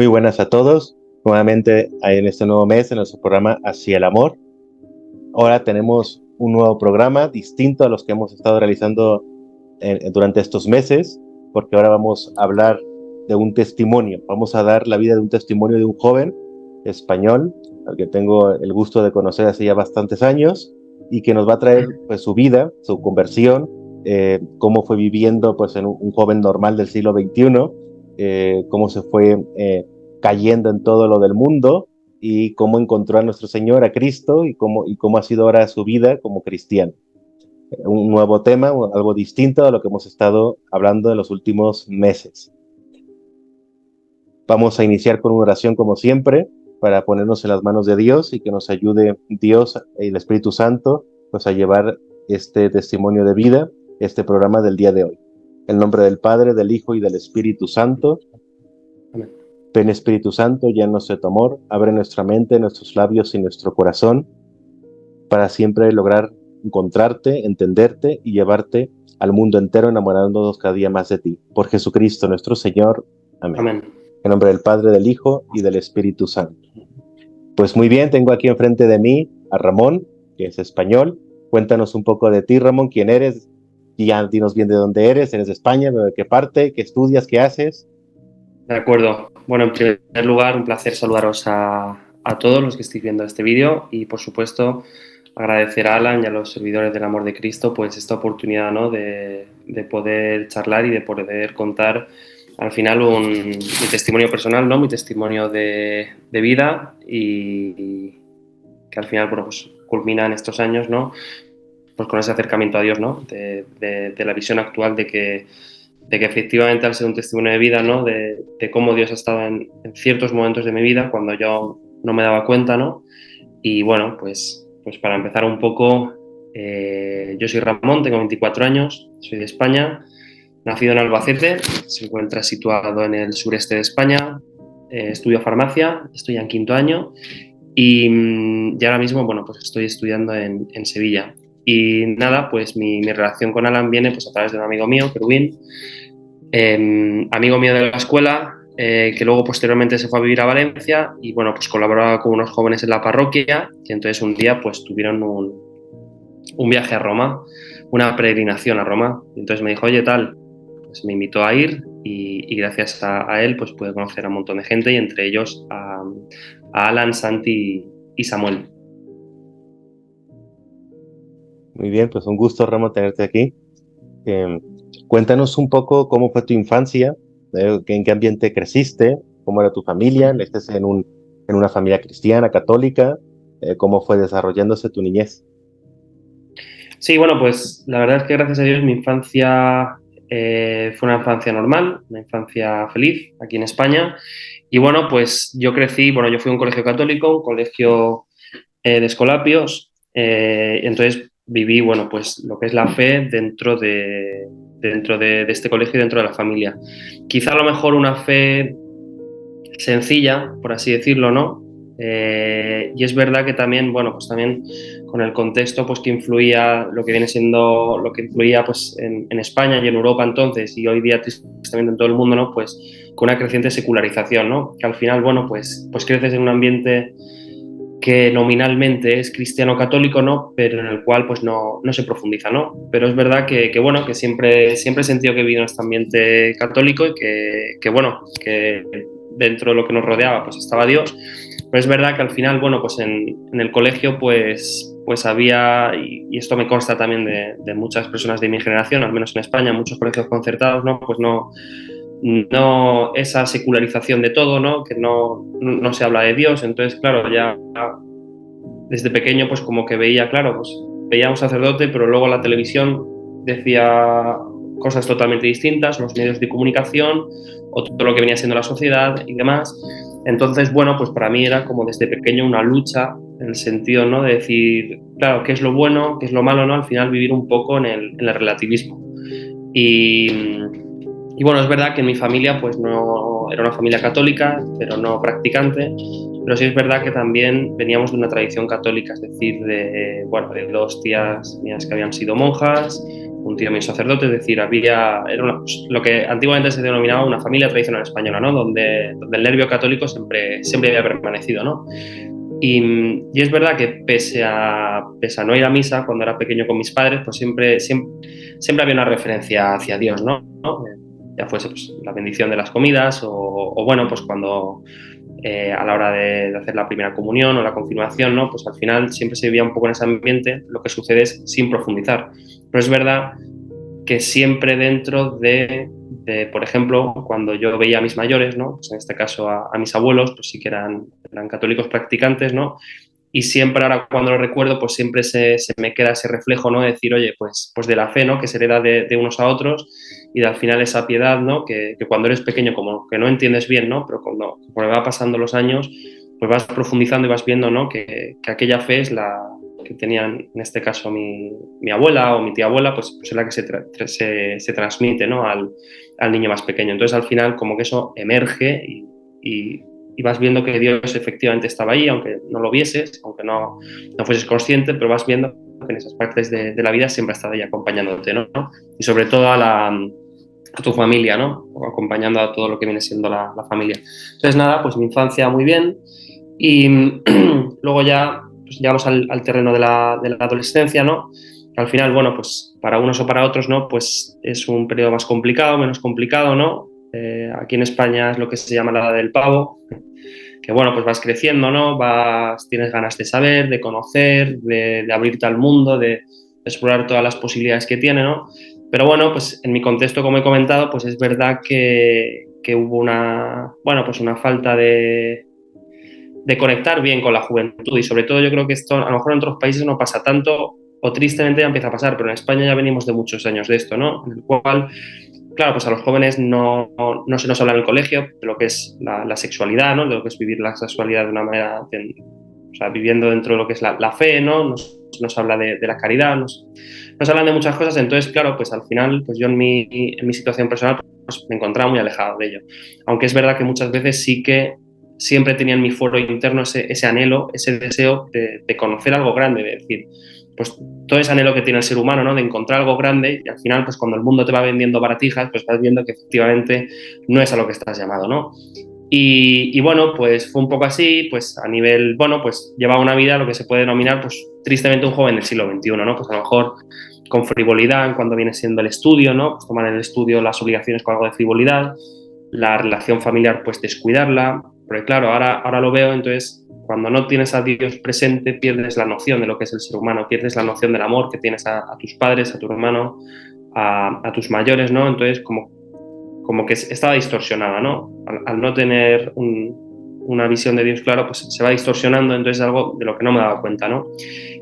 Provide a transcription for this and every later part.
Muy buenas a todos. Nuevamente en este nuevo mes en nuestro programa Hacia el Amor. Ahora tenemos un nuevo programa distinto a los que hemos estado realizando durante estos meses, porque ahora vamos a hablar de un testimonio. Vamos a dar la vida de un testimonio de un joven español, al que tengo el gusto de conocer hace ya bastantes años, y que nos va a traer pues, su vida, su conversión, cómo fue viviendo pues, en un joven normal del siglo XXI, cómo se fue cayendo en todo lo del mundo y cómo encontró a nuestro Señor, a Cristo, y cómo ha sido ahora su vida como cristiano. Un nuevo tema, algo distinto a lo que hemos estado hablando en los últimos meses. Vamos a iniciar con una oración como siempre, para ponernos en las manos de Dios y que nos ayude Dios y el Espíritu Santo pues, a llevar este testimonio de vida, este programa del día de hoy. En nombre del Padre, del Hijo y del Espíritu Santo. Amén. Ven Espíritu Santo, llénanos de tu amor, abre nuestra mente, nuestros labios y nuestro corazón para siempre lograr encontrarte, entenderte y llevarte al mundo entero enamorándonos cada día más de ti. Por Jesucristo nuestro Señor. Amén. Amén. En nombre del Padre, del Hijo y del Espíritu Santo. Pues muy bien, tengo aquí enfrente de mí a Ramón, que es español. Cuéntanos un poco de ti, Ramón, quién eres. Y ya dinos bien de dónde eres de España, de qué parte, qué estudias, qué haces. De acuerdo. Bueno, en primer lugar, un placer saludaros a todos los que estéis viendo este vídeo y, por supuesto, agradecer a Alan y a los servidores del amor de Cristo pues esta oportunidad, ¿no? de poder charlar y de poder contar al final mi testimonio personal, ¿no? Mi testimonio de vida y que al final, bueno, pues culmina en estos años, ¿no? Pues con ese acercamiento a Dios, ¿no? De la visión actual de que efectivamente al ser un testimonio de vida, ¿no? De cómo Dios ha estado en ciertos momentos de mi vida cuando yo no me daba cuenta, ¿no? Y bueno, pues para empezar un poco, yo soy Ramón, tengo 24 años, soy de España, nacido en Albacete, se encuentra situado en el sureste de España, estudio farmacia, estoy en quinto año y ahora mismo, bueno, pues estoy estudiando en Sevilla. Y nada, pues mi relación con Alan viene pues a través de un amigo mío, Kerwin, amigo mío de la escuela, que luego posteriormente se fue a vivir a Valencia y bueno, pues colaboraba con unos jóvenes en la parroquia y entonces un día pues tuvieron un viaje a Roma, una peregrinación a Roma. Y entonces me dijo, oye, tal, pues me invitó a ir y gracias a él pues pude conocer a un montón de gente y entre ellos a Alan, Santi y Samuel. Muy bien, pues un gusto, Ramón, tenerte aquí. Cuéntanos un poco cómo fue tu infancia, en qué ambiente creciste, cómo era tu familia, ¿estás en una familia cristiana, católica? ¿Cómo fue desarrollándose tu niñez? Sí, bueno, pues la verdad es que gracias a Dios mi infancia fue una infancia normal, una infancia feliz aquí en España. Y bueno, pues yo crecí, bueno, yo fui a un colegio católico, un colegio de Escolapios, entonces viví, bueno, pues lo que es la fe dentro de este colegio y dentro de la familia. Quizá a lo mejor una fe sencilla, por así decirlo, ¿no? Y es verdad que también, bueno, pues también con el contexto pues que influía, lo que viene siendo, lo que influía pues en España y en Europa entonces y hoy día tristemente en todo el mundo, ¿no? Pues con una creciente secularización, ¿no? Que al final, bueno, pues creces en un ambiente que nominalmente es cristiano católico, ¿no? Pero en el cual pues no se profundiza, ¿no? Pero es verdad que bueno, que siempre he sentido que he vivido en este ambiente católico y que bueno, que dentro de lo que nos rodeaba pues estaba Dios. Pero es verdad que al final, bueno, pues en el colegio pues había, y esto me consta también de muchas personas de mi generación, al menos en España, muchos colegios concertados, ¿no? Pues no esa secularización de todo, ¿no? Que no se habla de Dios. Entonces, claro, ya desde pequeño pues como que veía, claro, pues veía a un sacerdote, pero luego la televisión decía cosas totalmente distintas, los medios de comunicación, o todo lo que venía siendo la sociedad y demás. Entonces, bueno, pues para mí era como desde pequeño una lucha en el sentido, ¿no? De decir, claro, qué es lo bueno, qué es lo malo, ¿no? Al final vivir un poco en el relativismo. Y bueno, es verdad que en mi familia pues no era una familia católica, pero no practicante, pero sí es verdad que también veníamos de una tradición católica, es decir, de dos tías mías que habían sido monjas, un tío mío sacerdote, es decir, lo que antiguamente se denominaba una familia tradicional española, ¿no? Donde el nervio católico siempre había permanecido, ¿no? Y es verdad que pese a no ir a misa cuando era pequeño con mis padres, pues siempre había una referencia hacia Dios, ¿no? Ya fuese pues, la bendición de las comidas o bueno, pues cuando a la hora de hacer la primera comunión o la confirmación, ¿no? Pues al final siempre se vivía un poco en ese ambiente, lo que sucede es sin profundizar. Pero es verdad que siempre dentro de por ejemplo, cuando yo veía a mis mayores, ¿no? Pues en este caso a mis abuelos, pues sí que eran católicos practicantes, ¿no? Y siempre ahora cuando lo recuerdo, pues siempre se me queda ese reflejo, ¿no? De decir, oye, pues de la fe, ¿no? Que se hereda de unos a otros y de al final esa piedad, ¿no? Que cuando eres pequeño como que no entiendes bien, ¿no? Pero cuando va pasando los años, pues vas profundizando y vas viendo, ¿no? Que aquella fe es la que tenían, en este caso, mi abuela o mi tía abuela, pues es la que se transmite, ¿no? Al niño más pequeño. Entonces, al final, como que eso emerge y vas viendo que Dios efectivamente estaba ahí, aunque no lo vieses, aunque no fueses consciente, pero vas viendo que en esas partes de la vida siempre ha estado ahí acompañándote, ¿no? Y sobre todo a tu familia, ¿no? O acompañando a todo lo que viene siendo la familia. Entonces, nada, pues mi infancia muy bien y luego ya pues, llegamos al terreno de la adolescencia, ¿no? Al final, bueno, pues para unos o para otros, ¿no? Pues es un periodo más complicado, menos complicado, ¿no? Aquí en España es lo que se llama la edad del pavo, que bueno, pues vas creciendo, ¿no? Tienes ganas de saber, de conocer, de abrirte al mundo, de explorar todas las posibilidades que tiene, ¿no? Pero bueno, pues en mi contexto, como he comentado, pues es verdad que hubo una falta de conectar bien con la juventud y sobre todo yo creo que esto a lo mejor en otros países no pasa tanto o tristemente ya empieza a pasar, pero en España ya venimos de muchos años de esto, ¿no? En el cual claro, pues a los jóvenes no se nos habla en el colegio de lo que es la sexualidad, ¿no? De lo que es vivir la sexualidad de una manera, o sea, viviendo dentro de lo que es la fe, ¿no? Nos habla de la caridad, nos hablan de muchas cosas, entonces, claro, pues al final, pues yo en mi situación personal pues me encontraba muy alejado de ello. Aunque es verdad que muchas veces sí que siempre tenía en mi foro interno ese anhelo, ese deseo de conocer algo grande, de decir, pues todo ese anhelo que tiene el ser humano, ¿no? De encontrar algo grande y al final, pues cuando el mundo te va vendiendo baratijas, pues vas viendo que efectivamente no es a lo que estás llamado, ¿no? Y bueno, pues fue un poco así, pues a nivel, bueno, pues llevaba una vida, lo que se puede denominar, pues tristemente un joven del siglo XXI, ¿no? Pues a lo mejor con frivolidad cuando viene siendo el estudio, ¿no? Pues tomar en el estudio las obligaciones con algo de frivolidad, la relación familiar, pues descuidarla, porque claro, ahora lo veo, entonces cuando no tienes a Dios presente pierdes la noción de lo que es el ser humano, pierdes la noción del amor que tienes a tus padres, a tu hermano, a tus mayores, ¿no? Entonces como que estaba distorsionada, ¿no? Al no tener una visión de Dios claro, pues se va distorsionando, entonces es algo de lo que no me he dado cuenta, ¿no?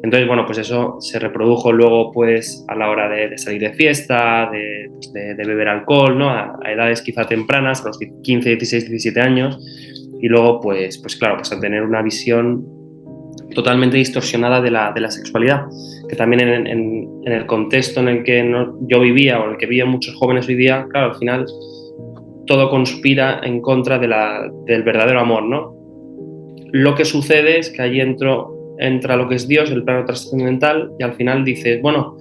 Entonces, bueno, pues eso se reprodujo luego pues a la hora de salir de fiesta, de beber alcohol, ¿no? A edades quizá tempranas, a los 15, 16, 17 años, y luego pues claro, pues al tener una visión totalmente distorsionada de la sexualidad, que también en el contexto en el que yo vivía o en el que viven muchos jóvenes hoy día, claro, al final todo conspira en contra del verdadero amor, ¿no? Lo que sucede es que ahí entra lo que es Dios, el plano trascendental, y al final dices, bueno,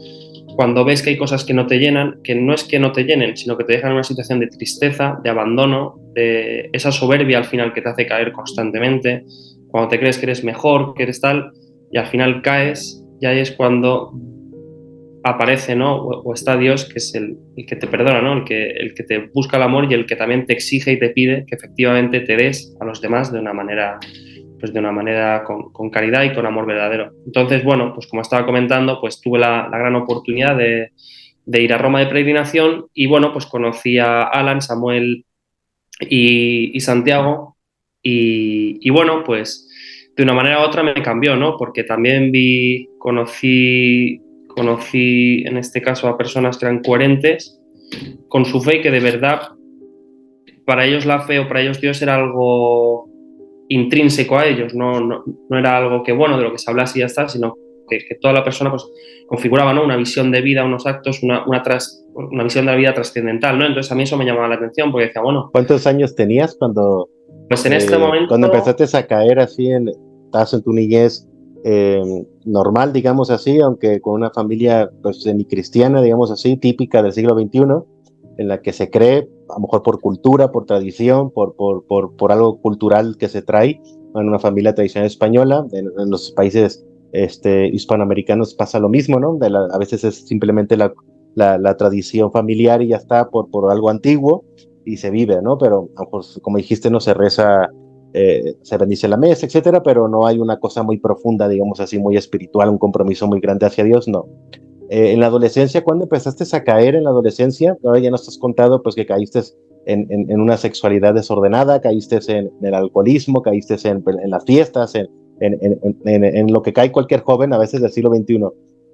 cuando ves que hay cosas que no te llenan, que no es que no te llenen, sino que te dejan en una situación de tristeza, de abandono, de esa soberbia al final que te hace caer constantemente, cuando te crees que eres mejor, que eres tal, y al final caes, y ahí es cuando aparece, ¿no? O está Dios, que es el que te perdona, ¿no? El que te busca el amor y el que también te exige y te pide que efectivamente te des a los demás de una manera con caridad y con amor verdadero. Entonces, bueno, pues como estaba comentando, pues tuve la gran oportunidad de ir a Roma de peregrinación y, bueno, pues conocí a Alan, Samuel y Santiago y, bueno, pues de una manera u otra me cambió, ¿no? Porque también conocí en este caso a personas que eran coherentes con su fe y que de verdad para ellos la fe o para ellos Dios era algo intrínseco a ellos, no era algo que, bueno, de lo que se hablase y ya está, sino que toda la persona pues configuraba, ¿no? Una visión de vida, unos actos, una visión de la vida trascendental, ¿no? Entonces a mí eso me llamaba la atención porque decía, bueno, ¿Cuántos años tenías pues en este cuando momento, empezaste a caer así estabas en tu niñez? normal, digamos así, aunque con una familia pues semicristiana, digamos así, típica del siglo XXI, en la que se cree, a lo mejor por cultura, por tradición, por algo cultural que se trae, en una familia tradicional española. En los países hispanoamericanos pasa lo mismo, ¿no? A veces es simplemente la tradición familiar y ya está por algo antiguo y se vive, ¿no? Pero a lo mejor, como dijiste, no se reza, se bendice la mesa, etcétera, pero no hay una cosa muy profunda, digamos así, muy espiritual, un compromiso muy grande hacia Dios, no. En la adolescencia, ¿cuándo empezaste a caer en la adolescencia? Ahora ya nos has contado pues que caíste en una sexualidad desordenada, caíste en el alcoholismo, caíste en las fiestas, en lo que cae cualquier joven a veces del siglo XXI.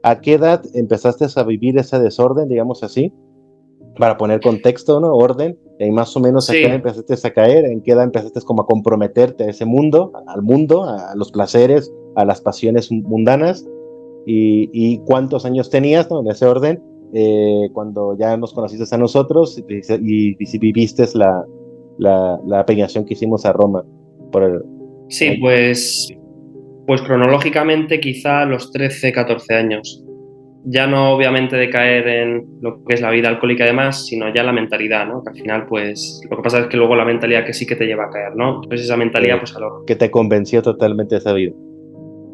¿A qué edad empezaste a vivir ese desorden, digamos así? Para poner contexto, ¿no? Orden, y más o menos a qué edad Sí, empezaste a caer, en qué edad empezaste como a comprometerte a ese mundo, al mundo, a los placeres, a las pasiones mundanas, y cuántos años tenías, ¿no? En ese orden, cuando ya nos conociste a nosotros y si viviste la peregrinación que hicimos a Roma. Por el, sí, pues cronológicamente quizá a los 13, 14 años. Ya no obviamente de caer en lo que es la vida alcohólica y demás, sino ya la mentalidad, ¿no? Que al final, pues, lo que pasa es que luego la mentalidad que sí que te lleva a caer, ¿no? Entonces esa mentalidad, que, pues que te convenció totalmente de esa vida.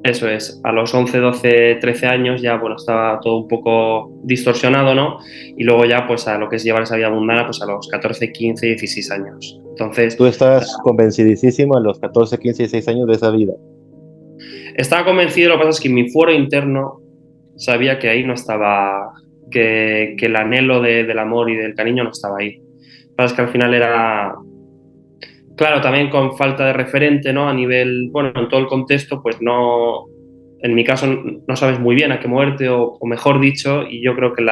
eso es, a los 11, 12, 13 años ya, bueno, estaba todo un poco distorsionado, ¿no? Y luego ya, pues, a lo que es llevar esa vida mundana, pues a los 14, 15, 16 años. Entonces, Tú estás convencidísimo a los 14, 15, 16 años de esa vida. estaba convencido, lo que pasa es que en mi fuero interno sabía que ahí no estaba, que el anhelo del amor y del cariño no estaba ahí. Lo que pasa es que al final era, claro, también con falta de referente, ¿no? A nivel, bueno, en todo el contexto, pues no, en mi caso no sabes muy bien a qué muerte, o mejor dicho, y yo creo que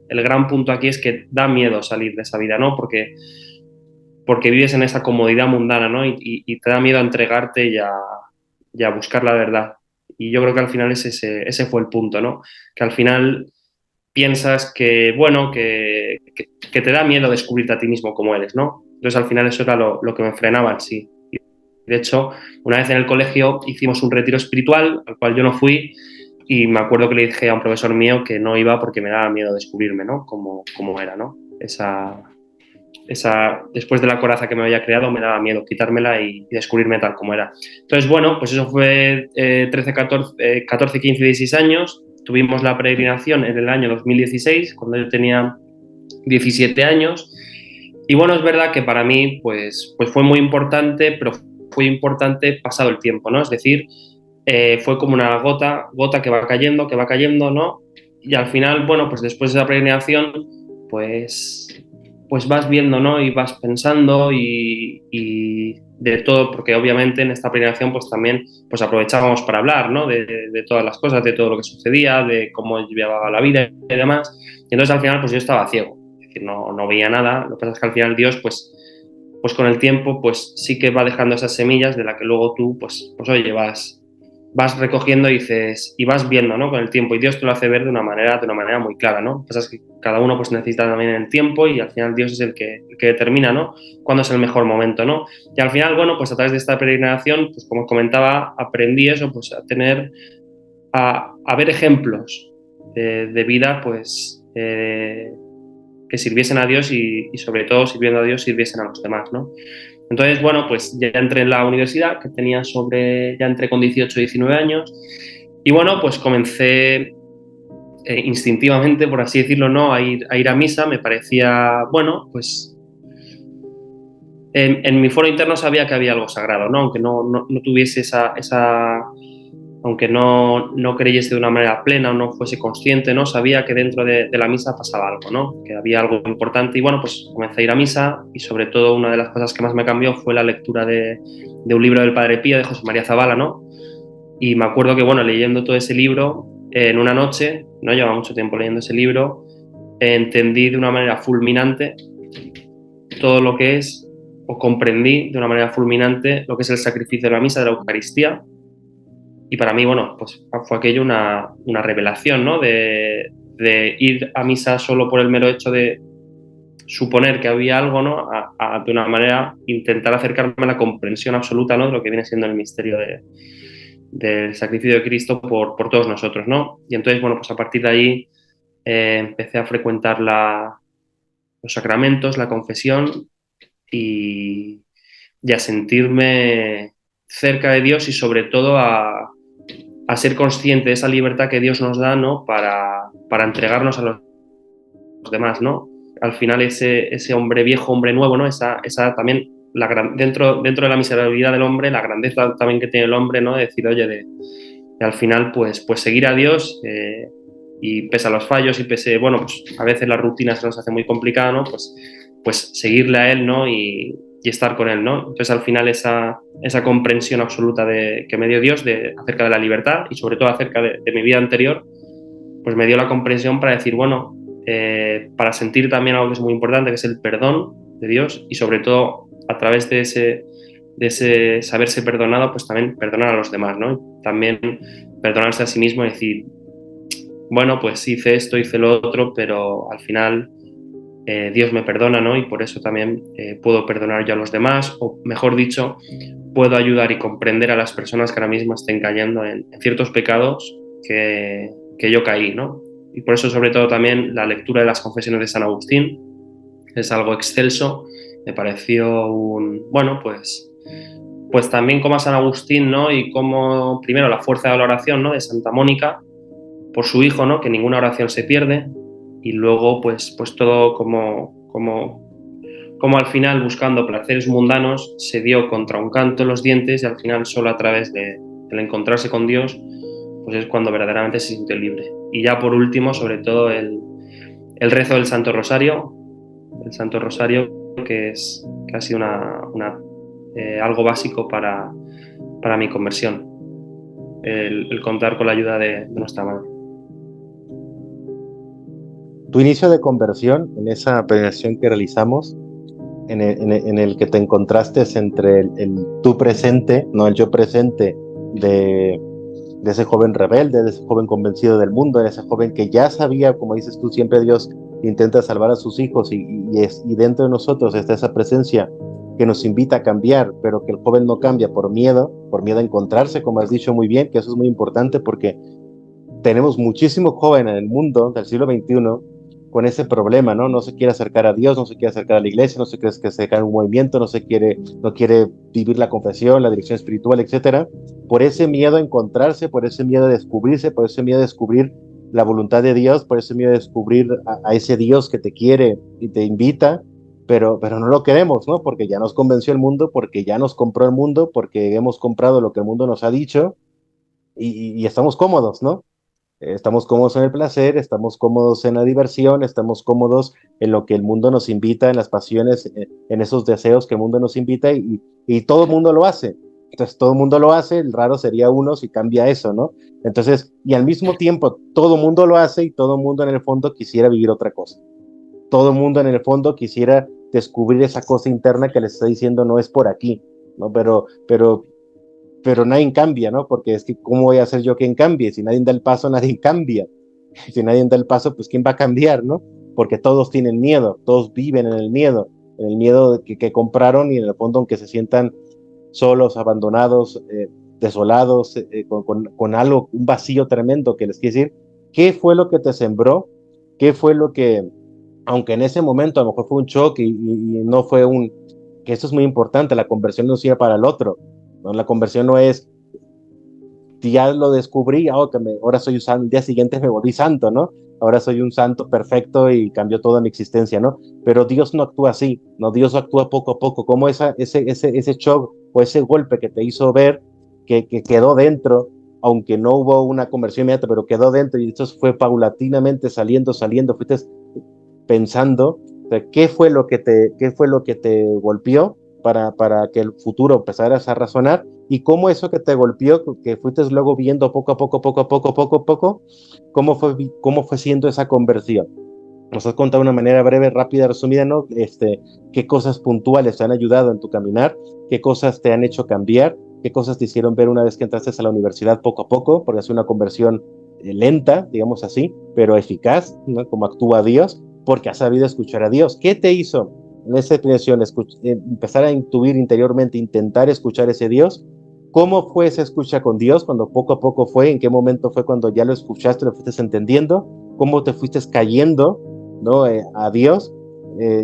el gran punto aquí es que da miedo salir de esa vida, ¿no? Porque vives en esa comodidad mundana, ¿no? Y te da miedo a entregarte y a buscar la verdad. Y yo creo que al final ese fue el punto, ¿no? Que al final piensas que, bueno, que te da miedo descubrirte a ti mismo como eres, ¿no? Entonces al final eso era lo que me frenaba en sí. De hecho, una vez en el colegio hicimos un retiro espiritual al cual yo no fui y me acuerdo que le dije a un profesor mío que no iba porque me daba miedo descubrirme, ¿no? Como era, ¿no? Después de la coraza que me había creado, me daba miedo quitármela y descubrirme tal como era. Entonces, bueno, pues eso fue 13, 14, 14, 15, 16 años. Tuvimos la peregrinación en el año 2016, cuando yo tenía 17 años. Y bueno, es verdad que para mí pues fue muy importante, pero fue importante pasado el tiempo, ¿no? Es decir, fue como una gota que va cayendo, ¿no? Y al final, bueno, pues después de esa peregrinación, pues, pues vas viendo, ¿no? Y vas pensando y de todo, porque obviamente en esta peregrinación pues también pues aprovechábamos para hablar, ¿no? De todas las cosas, de todo lo que sucedía, de cómo llevaba la vida y demás. Y entonces al final pues yo estaba ciego, es decir, no veía nada. Lo que pasa es que al final Dios pues con el tiempo pues sí que va dejando esas semillas de las que luego tú pues oye, vas recogiendo y dices, y vas viendo, ¿no? Con el tiempo, y Dios te lo hace ver de una manera muy clara, ¿no? Lo que pasa es que cada uno pues necesita también el tiempo y al final Dios es el que determina, ¿no? Cuándo es el mejor momento, ¿no? Y al final, bueno, pues a través de esta peregrinación, pues como os comentaba, aprendí eso, pues a ver ejemplos de vida, pues que sirviesen a Dios y sobre todo sirviendo a Dios sirviesen a los demás, ¿no? Entonces, bueno, pues ya entré en la universidad, que tenía ya entré con 18, 19 años, y bueno, pues comencé instintivamente, por así decirlo, ¿no? A ir a misa. Me parecía, bueno, pues en mi foro interno sabía que había algo sagrado, ¿no? Aunque no tuviese aunque no creyese de una manera plena o no fuese consciente, ¿no? Sabía que dentro de la misa pasaba algo, ¿no? Que había algo importante y bueno, pues comencé a ir a misa y sobre todo una de las cosas que más me cambió fue la lectura de un libro del Padre Pío, de José María Zabala, ¿no? Y me acuerdo que, bueno, leyendo todo ese libro en una noche, no llevaba mucho tiempo leyendo ese libro, entendí de una manera fulminante todo lo que es, o comprendí de una manera fulminante lo que es el sacrificio de la misa, de la Eucaristía. Y para mí, bueno, pues fue aquello una revelación, ¿no? De ir a misa solo por el mero hecho de suponer que había algo, ¿no? De una manera intentar acercarme a la comprensión absoluta, ¿no? De lo que viene siendo el misterio del sacrificio de Cristo por todos nosotros, ¿no? Y entonces, bueno, pues a partir de ahí empecé a frecuentar los sacramentos, la confesión y a sentirme cerca de Dios y sobre todo a ser consciente de esa libertad que Dios nos da, ¿no? Para entregarnos a los demás, ¿no? Al final ese hombre viejo, hombre nuevo, ¿no? Esa también, dentro de la miserabilidad del hombre, la grandeza también que tiene el hombre, ¿no? De decir, oye, de al final, pues seguir a Dios y pese a los fallos y pese, bueno, pues a veces la rutina se nos hace muy complicada, ¿no? Pues seguirle a Él, ¿no? Y estar con Él, ¿no? Entonces, al final, esa comprensión absoluta que me dio Dios acerca de la libertad y sobre todo acerca de mi vida anterior, pues me dio la comprensión para decir, bueno, para sentir también algo que es muy importante, que es el perdón de Dios y sobre todo a través de ese saberse perdonado, pues también perdonar a los demás, ¿no? Y también perdonarse a sí mismo y decir, bueno, pues hice esto, hice lo otro, pero al final Dios me perdona, ¿no? Y por eso también puedo perdonar yo a los demás, o mejor dicho, puedo ayudar y comprender a las personas que ahora mismo estén cayendo en ciertos pecados que yo caí, ¿no? Y por eso, sobre todo, también la lectura de las confesiones de San Agustín es algo excelso. Me pareció bueno, pues también como a San Agustín, ¿no? Y como, primero, la fuerza de la oración, ¿no? De Santa Mónica, por su hijo, ¿no? Que ninguna oración se pierde. Y luego, pues todo como al final, buscando placeres mundanos, se dio contra un canto en los dientes y al final solo a través del encontrarse con Dios, pues es cuando verdaderamente se sintió libre. Y ya por último, sobre todo, el rezo del Santo Rosario, que ha sido algo básico para mi conversión, el contar con la ayuda de nuestra madre. Tu inicio de conversión, en esa peregrinación que realizamos, en el que te encontraste entre el tú presente, no el yo presente de ese joven rebelde, de ese joven convencido del mundo, de ese joven que ya sabía, como dices tú, siempre Dios intenta salvar a sus hijos y dentro de nosotros está esa presencia que nos invita a cambiar, pero que el joven no cambia por miedo a encontrarse, como has dicho muy bien, que eso es muy importante porque tenemos muchísimos jóvenes en el mundo del siglo XXI con ese problema, ¿no? No se quiere acercar a Dios, no se quiere acercar a la iglesia, no se quiere acercar a un movimiento, no quiere vivir la confesión, la dirección espiritual, etcétera, por ese miedo a encontrarse, por ese miedo a descubrirse, por ese miedo a descubrir la voluntad de Dios, por ese miedo a descubrir a ese Dios que te quiere y te invita, pero no lo queremos, ¿no? Porque ya nos convenció el mundo, porque ya nos compró el mundo, porque hemos comprado lo que el mundo nos ha dicho y estamos cómodos, ¿no? Estamos cómodos en el placer, estamos cómodos en la diversión, estamos cómodos en lo que el mundo nos invita, en las pasiones, en esos deseos que el mundo nos invita y todo el mundo lo hace. Entonces todo el mundo lo hace, el raro sería uno si cambia eso, ¿no? Entonces, y al mismo tiempo todo el mundo lo hace y todo el mundo en el fondo quisiera vivir otra cosa. Todo el mundo en el fondo quisiera descubrir esa cosa interna que les está diciendo no es por aquí, ¿no? Pero nadie cambia, ¿no? Porque es que, ¿cómo voy a hacer yo quien cambie? Si nadie da el paso, nadie cambia. Si nadie da el paso, pues ¿quién va a cambiar, no? Porque todos tienen miedo, todos viven en el miedo que compraron y en el fondo, aunque se sientan solos, abandonados, desolados, con algo, un vacío tremendo que les quiere decir, ¿qué fue lo que te sembró? ¿Qué fue lo que, aunque en ese momento a lo mejor fue un choque y no fue que eso es muy importante, la conversión no sirve para el otro, ¿no? La conversión no es, ya lo descubrí, ahora soy un santo, el día siguiente me volví santo, ¿no? Ahora soy un santo perfecto y cambió toda mi existencia, ¿no? Pero Dios no actúa así, ¿no? Dios actúa poco a poco, como ese shock o ese golpe que te hizo ver que quedó dentro, aunque no hubo una conversión inmediata, pero quedó dentro y esto fue paulatinamente saliendo, fuiste pensando, o sea, qué fue lo que te golpeó para que el futuro empezaras a razonar y cómo eso que te golpeó, que fuiste luego viendo poco a poco, cómo fue siendo esa conversión. Nos has contado de una manera breve, rápida, resumida, ¿no? Qué cosas puntuales te han ayudado en tu caminar, qué cosas te han hecho cambiar, qué cosas te hicieron ver una vez que entraste a la universidad poco a poco, porque es una conversión lenta, digamos así, pero eficaz, ¿no? Como actúa Dios, porque has sabido escuchar a Dios. ¿Qué te hizo en esa experiencia empezar a intuir interiormente, intentar escuchar ese Dios? ¿Cómo fue esa escucha con Dios? Cuando poco a poco fue, ¿en qué momento fue cuando ya lo escuchaste, lo fuiste entendiendo? ¿Cómo te fuiste cayendo, ¿no? A Dios?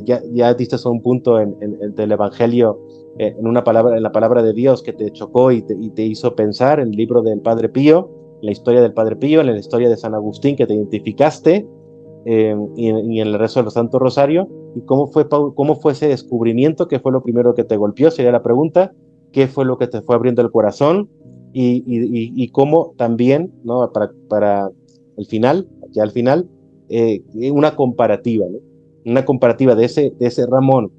Ya diste un punto del Evangelio, en una palabra, en la palabra de Dios que te chocó y te hizo pensar, en el libro del Padre Pío, en la historia del Padre Pío, en la historia de San Agustín, que te identificaste, y en el resto del Santo Rosario. ¿Y cómo fue ese descubrimiento? ¿Qué fue lo primero que te golpeó? Sería la pregunta. ¿Qué fue lo que te fue abriendo el corazón? Y cómo también, ¿no? Para el final, ya al final, una comparativa, ¿no? Una comparativa de ese Ramón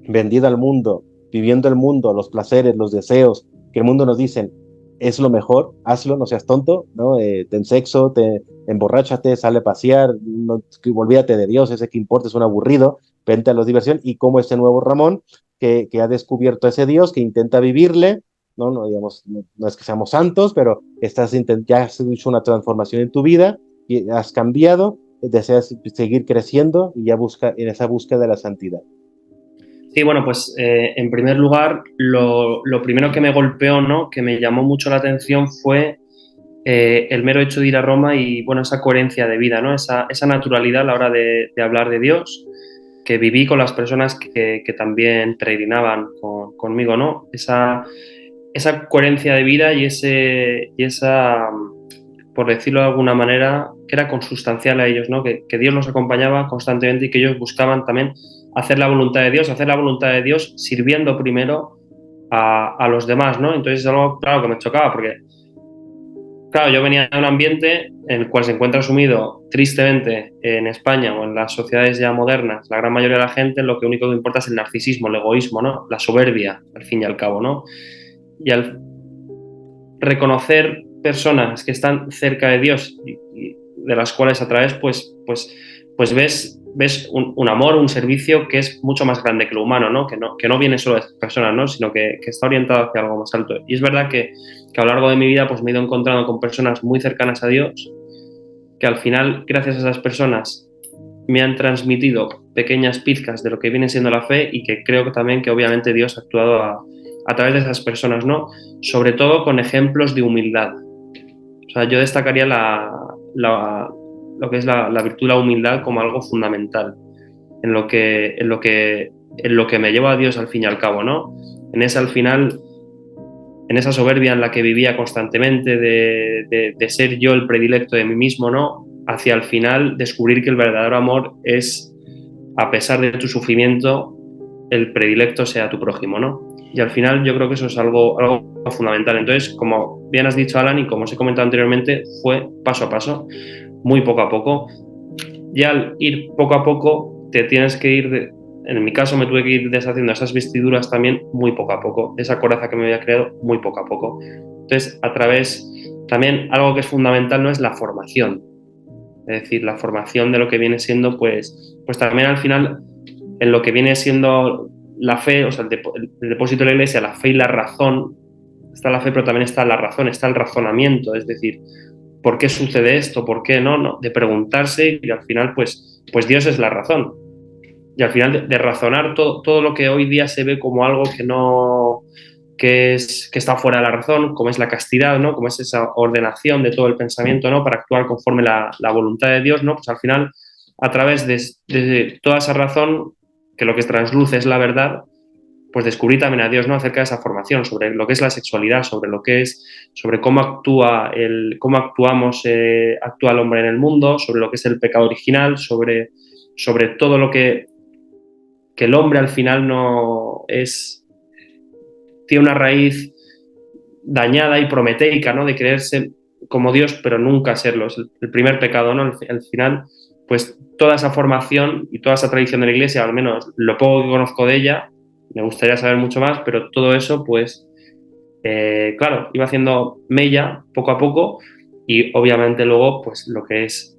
vendido al mundo, viviendo el mundo, los placeres, los deseos, que el mundo nos dicen, es lo mejor, hazlo, no seas tonto, ¿no? Ten sexo, emborráchate, sale a pasear, no, olvídate de Dios, ese que importa es un aburrido, vente a la diversión, y como este nuevo Ramón, que ha descubierto a ese Dios, que intenta vivirle, no, digamos, no es que seamos santos, pero ya has hecho una transformación en tu vida, y has cambiado, deseas seguir creciendo, y ya busca en esa búsqueda de la santidad. Sí, bueno, pues en primer lugar, lo primero que me golpeó, ¿no? Que me llamó mucho la atención fue el mero hecho de ir a Roma y, bueno, esa coherencia de vida, ¿no? Esa naturalidad a la hora de hablar de Dios, que viví con las personas que también peregrinaban conmigo, ¿no? Esa coherencia de vida y esa, por decirlo de alguna manera, que era consustancial a ellos, ¿no? Que Dios los acompañaba constantemente y que ellos buscaban también hacer la voluntad de Dios sirviendo primero a los demás, ¿no? Entonces es algo, claro, que me chocaba porque, claro, yo venía de un ambiente en el cual se encuentra sumido, tristemente, en España o en las sociedades ya modernas, la gran mayoría de la gente lo que único que importa es el narcisismo, el egoísmo, ¿no? La soberbia, al fin y al cabo, ¿no? Y al reconocer personas que están cerca de Dios y de las cuales a través pues ves un amor, un servicio que es mucho más grande que lo humano, ¿no? Que no viene solo de estas personas, ¿no? Sino que está orientado hacia algo más alto. Y es verdad que a lo largo de mi vida pues me he ido encontrando con personas muy cercanas a Dios, que al final, gracias a esas personas, me han transmitido pequeñas pizcas de lo que viene siendo la fe y que creo que también que obviamente Dios ha actuado a través de esas personas, ¿no? Sobre todo con ejemplos de humildad. O sea, yo destacaría lo que es la virtud de la humildad como algo fundamental en lo que me lleva a Dios al fin y al cabo, ¿no? En esa al final, en esa soberbia en la que vivía constantemente de ser yo el predilecto de mí mismo, ¿no? Hacia el final descubrir que el verdadero amor es, a pesar de tu sufrimiento, el predilecto sea tu prójimo, ¿no? Y al final yo creo que eso es algo fundamental. Entonces, como bien has dicho, Alan, y como os he comentado anteriormente, fue paso a paso, muy poco a poco. Y al ir poco a poco, te tienes que ir, en mi caso me tuve que ir deshaciendo esas vestiduras también muy poco a poco, esa coraza que me había creado muy poco a poco. Entonces, a través, también algo que es fundamental no es la formación, es decir, la formación de lo que viene siendo, pues también al final, en lo que viene siendo la fe, o sea, el depósito de la iglesia, la fe y la razón, está la fe, pero también está la razón, está el razonamiento, es decir, ¿por qué sucede esto? ¿Por qué no? ¿No? De preguntarse y al final, pues Dios es la razón. Y al final de razonar todo lo que hoy día se ve como algo que no, que está fuera de la razón, como es la castidad, ¿no? Como es esa ordenación de todo el pensamiento, ¿no? Para actuar conforme la voluntad de Dios, ¿no? Pues al final, a través de toda esa razón, que lo que trasluce es la verdad, pues descubrí también a Dios, ¿no? Acerca de esa formación, sobre lo que es la sexualidad, sobre lo que es, sobre cómo cómo actuamos, actúa el hombre en el mundo, sobre lo que es el pecado original, sobre todo lo que el hombre al final no es, tiene una raíz dañada y prometeica, ¿no? De creerse como Dios, pero nunca serlo. Es el primer pecado, ¿no? Al final, pues toda esa formación y toda esa tradición de la Iglesia, al menos lo poco que conozco de ella, me gustaría saber mucho más, pero todo eso, pues, claro, iba haciendo mella poco a poco y obviamente luego, pues, lo que es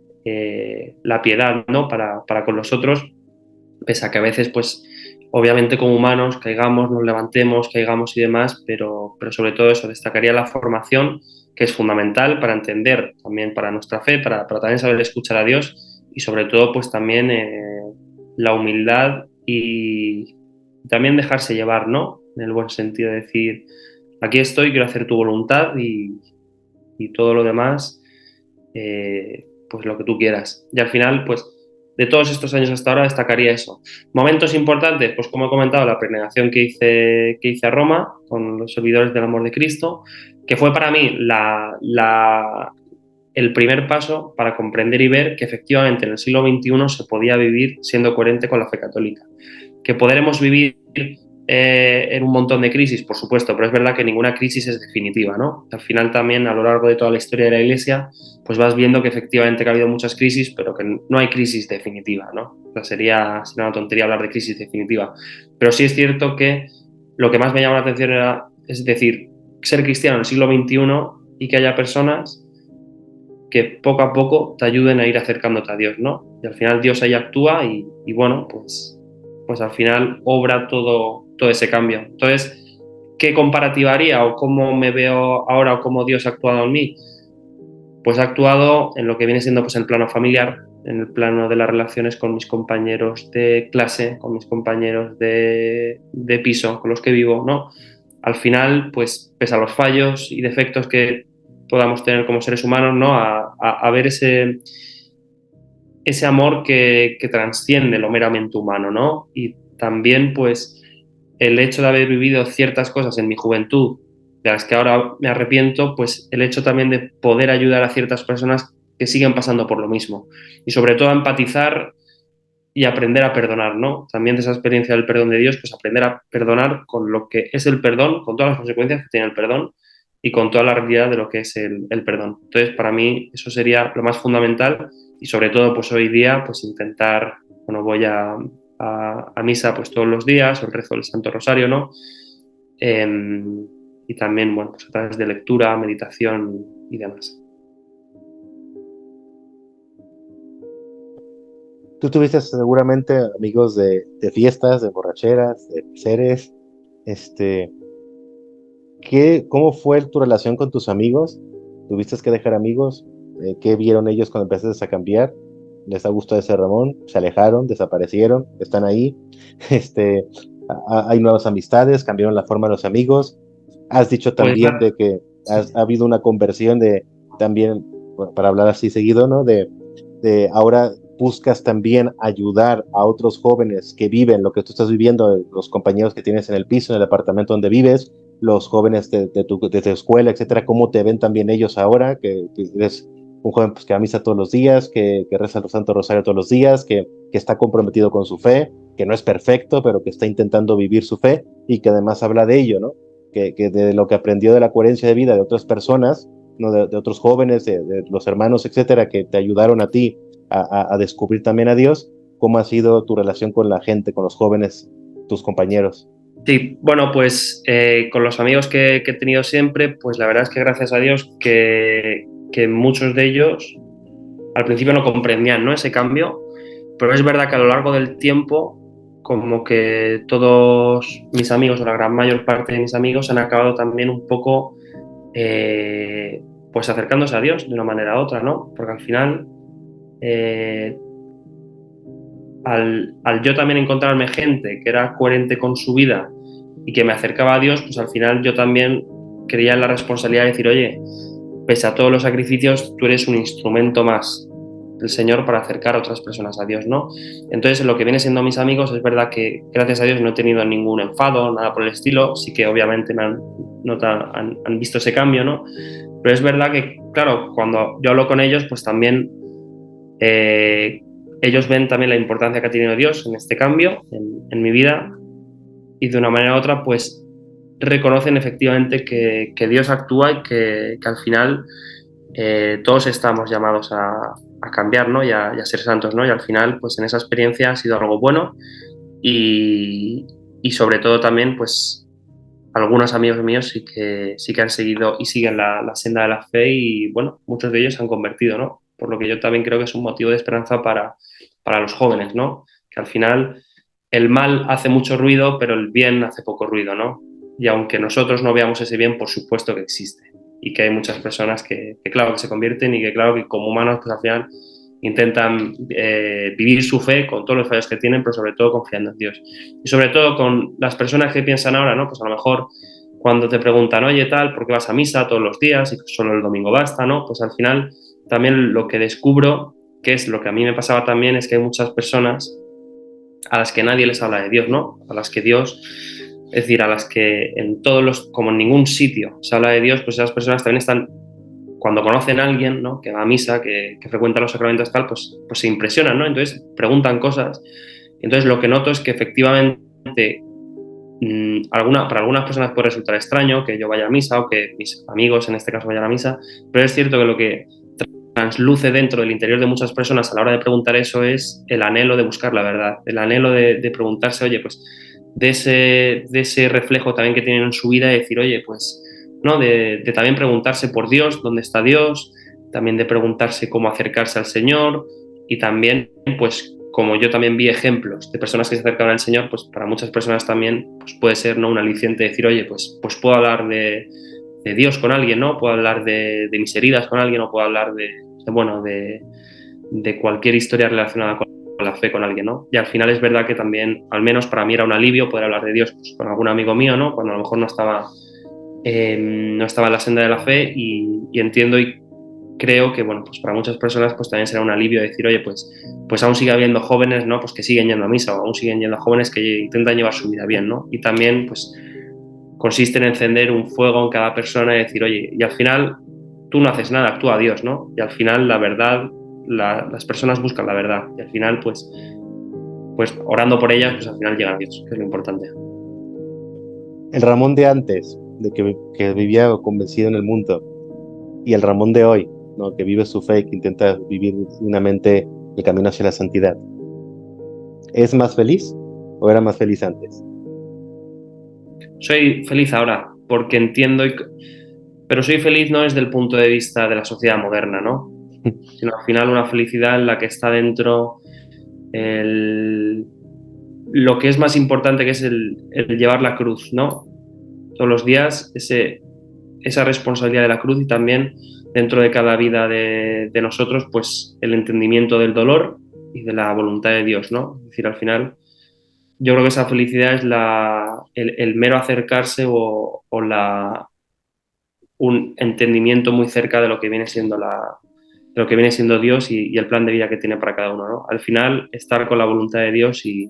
la piedad, ¿no? Para con los otros, pese a que a veces, pues, obviamente como humanos caigamos, nos levantemos, caigamos y demás, pero sobre todo eso, destacaría la formación, que es fundamental para entender también para nuestra fe, para también saber escuchar a Dios y sobre todo, pues, también la humildad y también dejarse llevar, ¿no? En el buen sentido de decir, aquí estoy, quiero hacer tu voluntad y todo lo demás, pues lo que tú quieras. Y al final, pues de todos estos años hasta ahora destacaría eso. Momentos importantes, pues como he comentado, la peregrinación que hice a Roma con los servidores del amor de Cristo, que fue para mí el primer paso para comprender y ver que efectivamente en el siglo XXI se podía vivir siendo coherente con la fe católica. Que podremos vivir en un montón de crisis, por supuesto, pero es verdad que ninguna crisis es definitiva, ¿no? Al final también, a lo largo de toda la historia de la Iglesia, pues vas viendo que efectivamente ha habido muchas crisis, pero que no hay crisis definitiva, ¿no? O sea, sería una tontería hablar de crisis definitiva. Pero sí es cierto que lo que más me llama la atención es decir, ser cristiano en el siglo XXI y que haya personas que poco a poco te ayuden a ir acercándote a Dios, ¿no? Y al final Dios ahí actúa y bueno, pues al final obra todo ese cambio. Entonces, ¿qué comparativa haría o cómo me veo ahora o cómo Dios ha actuado en mí? Pues ha actuado en lo que viene siendo pues el plano familiar, en el plano de las relaciones con mis compañeros de clase, con mis compañeros de piso, con los que vivo, ¿no? Al final, pues pese a los fallos y defectos que podamos tener como seres humanos, ¿no? A ver ese amor que trasciende lo meramente humano, ¿no? Y también, pues, el hecho de haber vivido ciertas cosas en mi juventud, de las que ahora me arrepiento, pues el hecho también de poder ayudar a ciertas personas que siguen pasando por lo mismo. Y sobre todo a empatizar y aprender a perdonar, ¿no? También de esa experiencia del perdón de Dios, pues aprender a perdonar con lo que es el perdón, con todas las consecuencias que tiene el perdón y con toda la realidad de lo que es el perdón. Entonces, para mí eso sería lo más fundamental y sobre todo, pues hoy día, pues intentar, bueno, voy a misa pues todos los días, o el rezo del Santo Rosario, ¿no? Y también, bueno, pues a través de lectura, meditación y demás. Tú tuviste seguramente amigos de fiestas, de borracheras, de seres. Este, ¿Cómo fue tu relación con tus amigos? ¿Tuviste que dejar amigos? ¿Qué vieron ellos cuando empezaste a cambiar? ¿Les ha gustado ese Ramón? ¿Se alejaron? ¿Desaparecieron? ¿Están ahí? Este, ¿Hay nuevas amistades? ¿Cambiaron la forma de los amigos? Has dicho Pues también de que ha habido una conversión de también, bueno, para hablar así seguido, ¿no? De ahora buscas también ayudar a otros jóvenes que viven lo que tú estás viviendo, los compañeros que tienes en el piso, en el apartamento donde vives, los jóvenes de tu escuela, etcétera, cómo te ven también ellos ahora, que eres un joven pues, que va a misa todos los días, que reza el Santo Rosario todos los días, que está comprometido con su fe, que no es perfecto, pero que está intentando vivir su fe y que además habla de ello, ¿no? Que de lo que aprendió de la coherencia de vida de otras personas, ¿no? De otros jóvenes, de los hermanos, etcétera, que te ayudaron a ti a descubrir también a Dios. ¿Cómo ha sido tu relación con la gente, con los jóvenes, tus compañeros? sí, bueno, pues con los amigos que he tenido siempre, pues la verdad es que gracias a Dios que muchos de ellos al principio no comprendían, ¿no? Ese cambio, pero es verdad que a lo largo del tiempo como que todos mis amigos o la gran mayor parte de mis amigos han acabado también un poco pues acercándose a Dios de una manera u otra, ¿no? Porque al final eh, al yo también encontrarme gente que era coherente con su vida y que me acercaba a Dios, pues al final yo también creía en la responsabilidad de decir, oye, pese a todos los sacrificios, tú eres un instrumento más del Señor para acercar a otras personas a Dios, ¿no? Entonces, lo que viene siendo mis amigos, es verdad que gracias a Dios no he tenido ningún enfado, nada por el estilo, sí que obviamente han visto ese cambio, ¿no? Pero es verdad que, claro, cuando yo hablo con ellos, pues también eh, ellos ven también la importancia que ha tenido Dios en este cambio, en mi vida, y de una manera u otra, pues reconocen efectivamente que Dios actúa y que al final todos estamos llamados a cambiar, ¿no? Y a ser santos, ¿no? Y al final, pues en esa experiencia ha sido algo bueno y, y sobre todo también, pues algunos amigos míos sí que han seguido y siguen la senda de la fe y, bueno, muchos de ellos se han convertido, ¿no? Por lo que yo también creo que es un motivo de esperanza para los jóvenes, ¿no? Que al final el mal hace mucho ruido, pero el bien hace poco ruido, ¿no? Y aunque nosotros no veamos ese bien, por supuesto que existe. Y que hay muchas personas que claro, que se convierten y que, claro, que como humanos, pues al final intentan vivir su fe con todos los fallos que tienen, pero sobre todo confiando en Dios. Y sobre todo con las personas que piensan ahora, ¿no? Pues a lo mejor cuando te preguntan, oye, tal, ¿por qué vas a misa todos los días y solo el domingo basta, ¿no? Pues al final también lo que descubro, que es lo que a mí me pasaba también, es que hay muchas personas a las que nadie les habla de Dios, ¿no? A las que Dios, es decir, a las que en todos los, como en ningún sitio se habla de Dios, pues esas personas también están, cuando conocen a alguien, ¿no? Que va a misa, que frecuenta los sacramentos tal, pues se impresionan, ¿no? Entonces preguntan cosas. Entonces lo que noto es que efectivamente para algunas personas puede resultar extraño que yo vaya a misa o que mis amigos en este caso vayan a misa, pero es cierto que lo que transluce dentro del interior de muchas personas a la hora de preguntar eso es el anhelo de buscar la verdad, el anhelo de preguntarse, oye, pues de ese reflejo también que tienen en su vida y decir, oye, pues, ¿no? De también preguntarse por Dios, dónde está Dios, también de preguntarse cómo acercarse al Señor y también, pues, como yo también vi ejemplos de personas que se acercaban al Señor, pues para muchas personas también pues puede ser, ¿no? Un aliciente decir, oye, pues puedo hablar de Dios con alguien, ¿no? Puedo hablar de mis heridas con alguien o puedo hablar bueno, de cualquier historia relacionada con la fe con alguien, ¿no? Y al final es verdad que también, al menos para mí era un alivio poder hablar de Dios pues, con algún amigo mío, ¿no? Cuando a lo mejor no estaba en la senda de la fe y entiendo y creo que, bueno, pues para muchas personas pues también será un alivio decir, oye, pues aún sigue habiendo jóvenes, ¿no? Pues que siguen yendo a misa o aún siguen yendo jóvenes que intentan llevar su vida bien, ¿no? Y también, pues, consiste en encender un fuego en cada persona y decir, oye, y al final tú no haces nada, actúa Dios, ¿no? Y al final la verdad, las personas buscan la verdad y al final, pues orando por ellas, pues al final llega a Dios, que es lo importante. El Ramón de antes, que vivía convencido en el mundo, y el Ramón de hoy, ¿no? Que vive su fe y que intenta vivir dignamente el camino hacia la santidad, ¿es más feliz o era más feliz antes? Soy feliz ahora porque entiendo, pero soy feliz no desde el punto de vista de la sociedad moderna, ¿no? Sino al final una felicidad en la que está dentro el, lo que es más importante, que es el llevar la cruz, ¿no? Todos los días, esa responsabilidad de la cruz y también dentro de cada vida de nosotros, pues el entendimiento del dolor y de la voluntad de Dios, ¿no? Es decir, al final, yo creo que esa felicidad es el mero acercarse un entendimiento muy cerca de lo que viene siendo de lo que viene siendo Dios y el plan de vida que tiene para cada uno, ¿no? Al final, estar con la voluntad de Dios y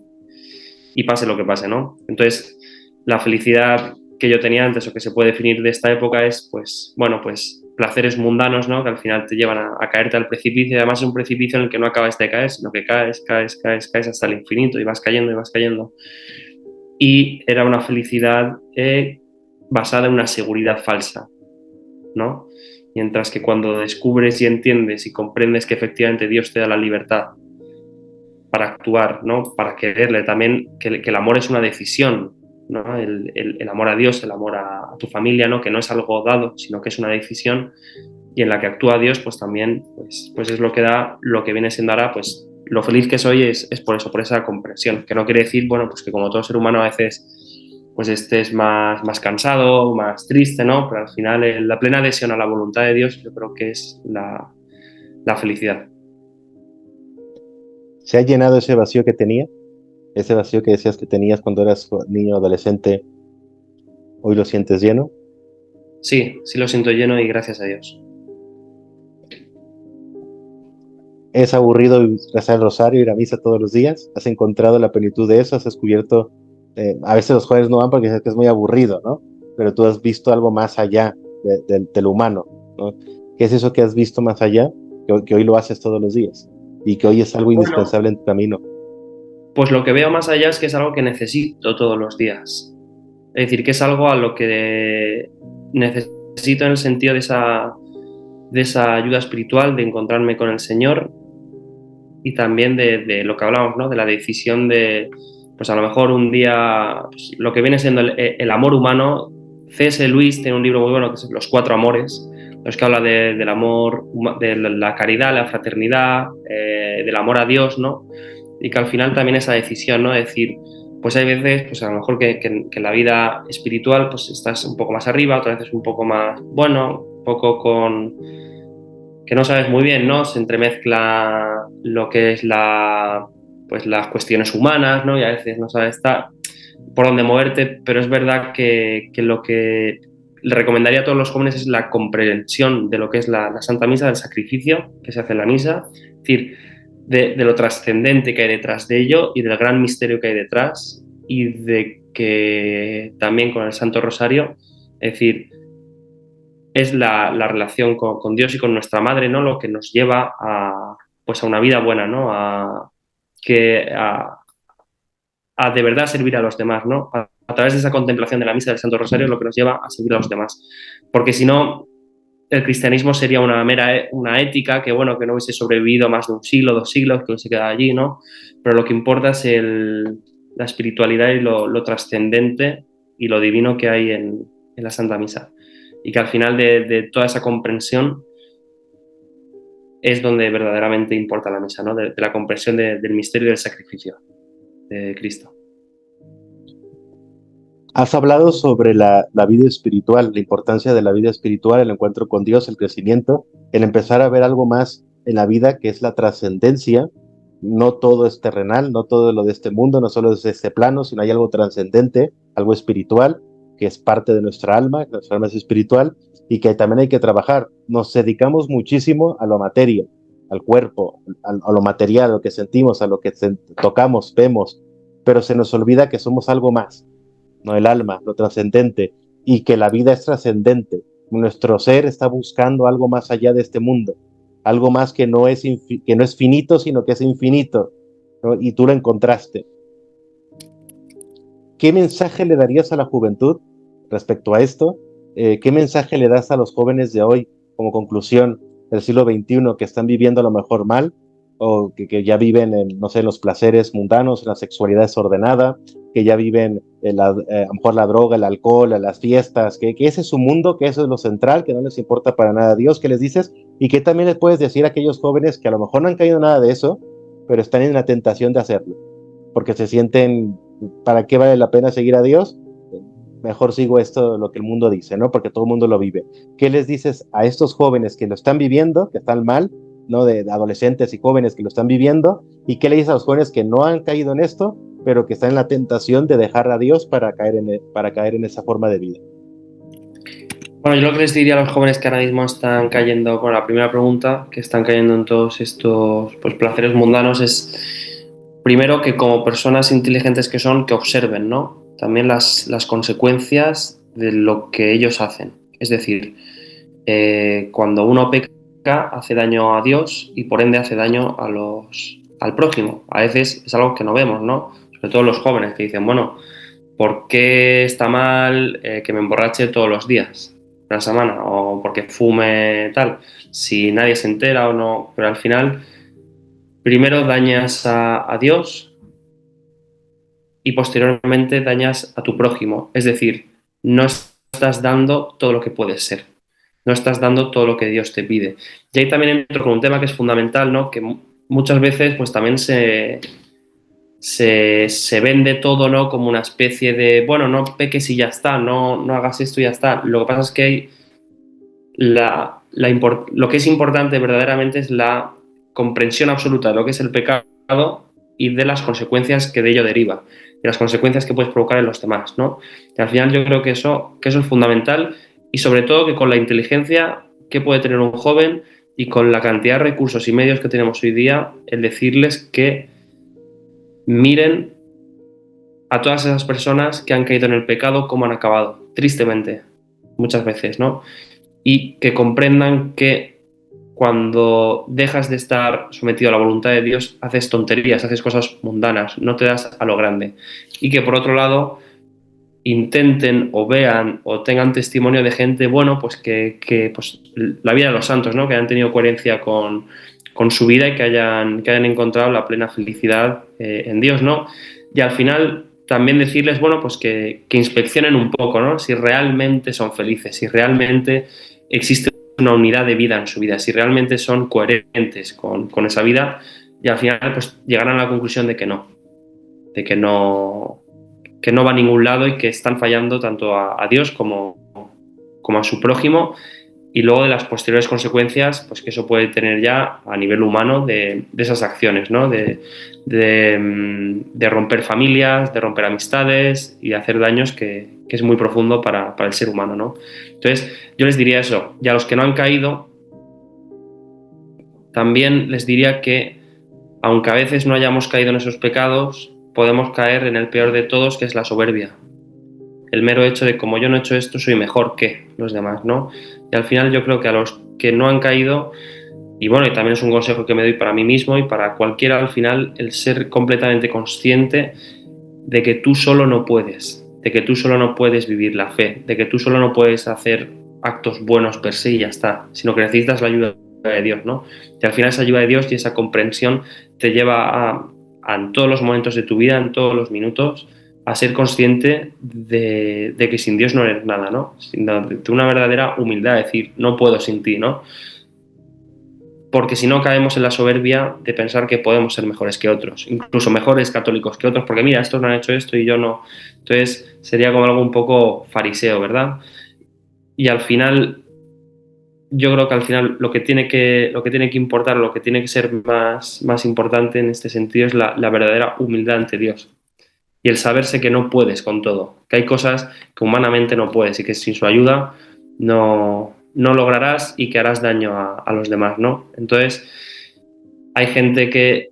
pase lo que pase, ¿no? Entonces, la felicidad que yo tenía antes o que se puede definir de esta época es, pues, bueno, pues placeres mundanos, ¿no? Que al final te llevan a caerte al precipicio y además es un precipicio en el que no acabas de caer, sino que caes hasta el infinito y vas cayendo y vas cayendo. Y era una felicidad basada en una seguridad falsa, ¿no? Mientras que cuando descubres y entiendes y comprendes que efectivamente Dios te da la libertad para actuar, ¿no? Para quererle, también que el amor es una decisión, ¿no? El amor a Dios, el amor a tu familia, ¿no? Que no es algo dado, sino que es una decisión y en la que actúa Dios, pues también pues es lo que da, lo que viene siendo ahora, pues lo feliz que soy es por eso, por esa comprensión, que no quiere decir, bueno, pues que como todo ser humano a veces pues estés más cansado, más triste, ¿no? Pero al final la plena adhesión a la voluntad de Dios yo creo que es la felicidad. ¿Se ha llenado ese vacío que tenía? Ese vacío que decías que tenías cuando eras niño o adolescente, ¿hoy lo sientes lleno? Sí, sí lo siento lleno y gracias a Dios. ¿Es aburrido rezar el rosario, ir a misa todos los días? ¿Has encontrado la plenitud de eso? ¿Has descubierto? A veces los jóvenes no van porque dicen que es muy aburrido, ¿no? Pero tú has visto algo más allá de lo humano, ¿no? ¿Qué es eso que has visto más allá, que hoy lo haces todos los días y que hoy es algo Bueno, indispensable en tu camino? pues lo que veo más allá es que es algo que necesito todos los días. Es decir, que es algo a lo que necesito en el sentido de esa ayuda espiritual, de encontrarme con el Señor y también de lo que hablamos, ¿no? De la decisión de, pues a lo mejor un día, pues, lo que viene siendo el amor humano. C.S. Lewis tiene un libro muy bueno que es Los Cuatro Amores, los que habla del amor, de la caridad, la fraternidad, del amor a Dios, ¿no? Y que al final también esa decisión, ¿no? De decir, pues hay veces, pues a lo mejor que en la vida espiritual pues estás un poco más arriba, otras veces un poco más, bueno, un poco con que no sabes muy bien, ¿no? Se entremezcla lo que es pues las cuestiones humanas, ¿no? Y a veces no sabes estar. por dónde moverte, pero es verdad que lo que le recomendaría a todos los jóvenes es la comprensión de lo que es la Santa Misa, del sacrificio que se hace en la misa, es decir, de lo trascendente que hay detrás de ello y del gran misterio que hay detrás, y de que también con el Santo Rosario, es decir, es la relación con Dios y con nuestra Madre, ¿no? Lo que nos lleva pues a una vida buena, ¿no? A de verdad servir a los demás, ¿no? A través de esa contemplación de la misa del Santo Rosario es lo que nos lleva a servir a los demás. Porque si no, el cristianismo sería una mera una ética que, bueno, que no hubiese sobrevivido más de un siglo, 2 siglos, que hubiese quedado allí, ¿no? Pero lo que importa es la espiritualidad y lo trascendente y lo divino que hay en la Santa Misa. Y que al final de toda esa comprensión es donde verdaderamente importa la misa, ¿no? De la comprensión del misterio y del sacrificio de Cristo. Has hablado sobre la vida espiritual, la importancia de la vida espiritual, el encuentro con Dios, el crecimiento, el empezar a ver algo más en la vida que es la trascendencia. No todo es terrenal, no todo lo de este mundo, no solo es de este plano, sino hay algo trascendente, algo espiritual, que es parte de nuestra alma es espiritual y que también hay que trabajar. Nos dedicamos muchísimo a lo materia, al cuerpo, a lo material, a lo que sentimos, a lo que tocamos, vemos, pero se nos olvida que somos algo más, no el alma, lo trascendente, y que la vida es trascendente. Nuestro ser está buscando algo más allá de este mundo, algo más que no es finito, sino que es infinito, ¿no? Y tú lo encontraste. ¿Qué mensaje le darías a la juventud respecto a esto? ¿Qué mensaje le das a los jóvenes de hoy como conclusión del siglo XXI que están viviendo a lo mejor mal o que ya viven en, no sé, en los placeres mundanos, en la sexualidad desordenada, que ya viven en a lo mejor la droga, el alcohol, las fiestas, que ese es su mundo, que eso es lo central, que no les importa para nada a Dios? ¿Qué les dices? Y que también les puedes decir a aquellos jóvenes que a lo mejor no han caído nada de eso, pero están en la tentación de hacerlo, porque se sienten, ¿para qué vale la pena seguir a Dios? Mejor sigo esto, lo que el mundo dice, ¿no? Porque todo el mundo lo vive. ¿Qué les dices a estos jóvenes que lo están viviendo, que están mal, ¿no? De adolescentes y jóvenes que lo están viviendo? ¿Y qué le dices a los jóvenes que no han caído en esto, pero que están en la tentación de dejar a Dios para caer en esa forma de vida? Bueno, yo lo que les diría a los jóvenes que ahora mismo están cayendo, con la primera pregunta, que están cayendo en todos estos pues, placeres mundanos, es primero que como personas inteligentes que son, que observen, ¿no? También las consecuencias de lo que ellos hacen. Es decir, cuando uno peca, hace daño a Dios y por ende hace daño al prójimo. A veces es algo que no vemos, ¿no? Sobre todo los jóvenes que dicen, bueno, ¿por qué está mal que me emborrache todos los días de la semana? O porque fume tal, si nadie se entera o no. Pero al final, primero dañas a Dios y posteriormente dañas a tu prójimo. Es decir, no estás dando todo lo que puedes ser. No estás dando todo lo que Dios te pide. Y ahí también entro con un tema que es fundamental, ¿no? Que muchas veces pues también se vende todo, ¿no? Como una especie de, bueno, no peques y ya está, no hagas esto y ya está. Lo que pasa es que lo que es importante verdaderamente es la comprensión absoluta de lo que es el pecado y de las consecuencias que de ello deriva, de las consecuencias que puedes provocar en los demás, ¿no? Y al final yo creo que eso es fundamental, y sobre todo que con la inteligencia que puede tener un joven y con la cantidad de recursos y medios que tenemos hoy día, el decirles que miren a todas esas personas que han caído en el pecado, cómo han acabado, tristemente, muchas veces, ¿no? Y que comprendan que cuando dejas de estar sometido a la voluntad de Dios, haces tonterías, haces cosas mundanas, no te das a lo grande. Y que por otro lado, intenten o vean o tengan testimonio de gente, bueno, pues que pues, la vida de los santos, ¿no? Que hayan tenido coherencia con su vida y que hayan encontrado la plena felicidad en Dios, ¿no? Y al final también decirles, bueno, pues que inspeccionen un poco, ¿no? Si realmente son felices, si realmente existe una unidad de vida en su vida, si realmente son coherentes con esa vida, y al final pues llegarán a la conclusión de que no, que no va a ningún lado y que están fallando tanto a Dios como a su prójimo, y luego de las posteriores consecuencias pues que eso puede tener ya a nivel humano de esas acciones, ¿no? De romper familias, de romper amistades y de hacer daños que es muy profundo para el ser humano, ¿no? Entonces yo les diría eso, y a los que no han caído también les diría que aunque a veces no hayamos caído en esos pecados, podemos caer en el peor de todos, que es la soberbia. El mero hecho de como yo no he hecho esto, soy mejor que los demás, ¿no? Y al final yo creo que a los que no han caído, y bueno, y también es un consejo que me doy para mí mismo y para cualquiera al final, el ser completamente consciente de que tú solo no puedes, de que tú solo no puedes vivir la fe, de que tú solo no puedes hacer actos buenos per se y ya está, sino que necesitas la ayuda de Dios, ¿no? Y al final esa ayuda de Dios y esa comprensión te lleva en todos los momentos de tu vida, en todos los minutos, a ser consciente de que sin Dios no eres nada, ¿no? De una verdadera humildad, decir, no puedo sin ti, ¿no? Porque si no caemos en la soberbia de pensar que podemos ser mejores que otros, incluso mejores católicos que otros, porque mira, estos no han hecho esto y yo no. Entonces sería como algo un poco fariseo, ¿verdad? Y al final, yo creo que al final lo que tiene que importar, lo que tiene que ser más importante en este sentido es la verdadera humildad ante Dios. Y el saberse que no puedes con todo, que hay cosas que humanamente no puedes y que sin su ayuda no lograrás y que harás daño a los demás, ¿no? Entonces, hay gente que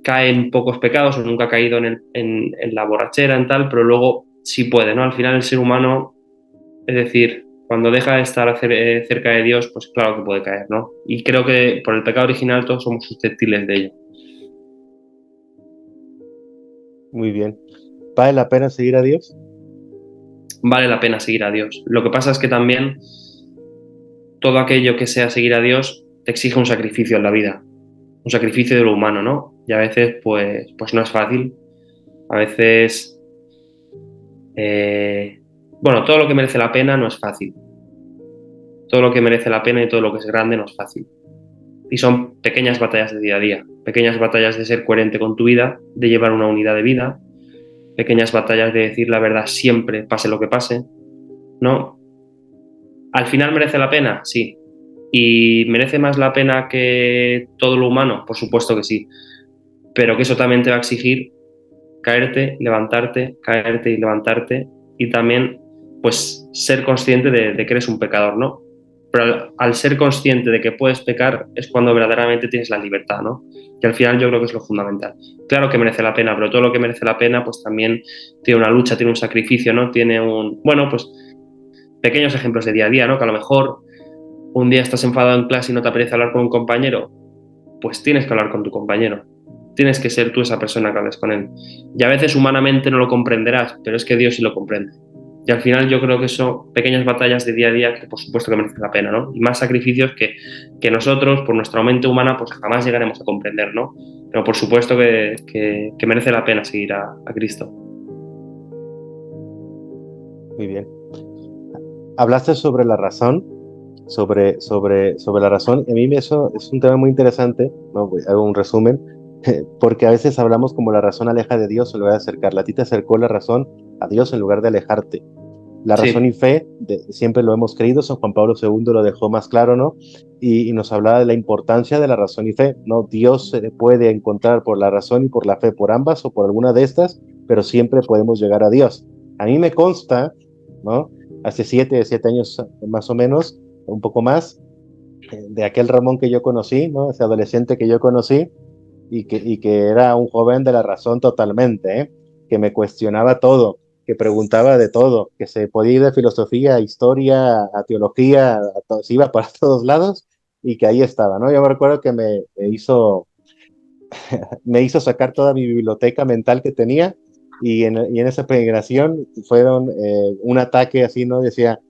cae en pocos pecados o nunca ha caído en la borrachera, en tal, pero luego sí puede, ¿no? Al final el ser humano, es decir, cuando deja de estar cerca de Dios, pues claro que puede caer, ¿no? Y creo que por el pecado original todos somos susceptibles de ello. Muy bien. ¿Vale la pena seguir a Dios? Vale la pena seguir a Dios. Lo que pasa es que también todo aquello que sea seguir a Dios te exige un sacrificio en la vida, un sacrificio de lo humano, ¿no? Y a veces pues no es fácil. A veces, bueno, todo lo que merece la pena no es fácil. Todo lo que merece la pena y todo lo que es grande no es fácil. Y son pequeñas batallas de día a día, pequeñas batallas de ser coherente con tu vida, de llevar una unidad de vida, pequeñas batallas de decir la verdad siempre, pase lo que pase, ¿no? ¿Al final merece la pena? Sí. ¿Y merece más la pena que todo lo humano? Por supuesto que sí. Pero que eso también te va a exigir caerte y levantarte y también pues ser consciente de que eres un pecador, ¿no? Pero al ser consciente de que puedes pecar es cuando verdaderamente tienes la libertad, ¿no? Que al final yo creo que es lo fundamental. Claro que merece la pena, pero todo lo que merece la pena pues también tiene una lucha, tiene un sacrificio, ¿no? Tiene bueno, pues pequeños ejemplos de día a día, ¿no? Que a lo mejor un día estás enfadado en clase y no te apetece hablar con un compañero, pues tienes que hablar con tu compañero. Tienes que ser tú esa persona que hables con él. Y a veces humanamente no lo comprenderás, pero es que Dios sí lo comprende. Y al final yo creo que son pequeñas batallas de día a día que por supuesto que merecen la pena, ¿no? Y más sacrificios que nosotros, por nuestra mente humana, pues jamás llegaremos a comprender, ¿no? Pero por supuesto que merece la pena seguir a Cristo. Muy bien. Hablaste sobre la razón, sobre la razón. A mí eso es un tema muy interesante, ¿no? Hago un resumen, porque a veces hablamos como la razón aleja de Dios en lugar de acercarla. A ti te acercó la razón a Dios en lugar de alejarte. La razón y Sí, fe, siempre lo hemos creído, San Juan Pablo II lo dejó más claro, ¿no? Y nos hablaba de la importancia de la razón y fe, ¿no? Dios se puede encontrar por la razón y por la fe, por ambas o por alguna de estas, pero siempre podemos llegar a Dios. A mí me consta, ¿no? Hace 7 años más o menos, un poco más, de aquel Ramón que yo conocí, ¿no? Ese adolescente que yo conocí y que era un joven de la razón totalmente, ¿eh? Que me cuestionaba todo, que preguntaba de todo, que se podía ir de filosofía a historia, a teología, se iba para todos lados y que ahí estaba, ¿no? Yo me recuerdo que me hizo sacar toda mi biblioteca mental que tenía y en esa peregrinación fueron un ataque así, ¿no? Decía,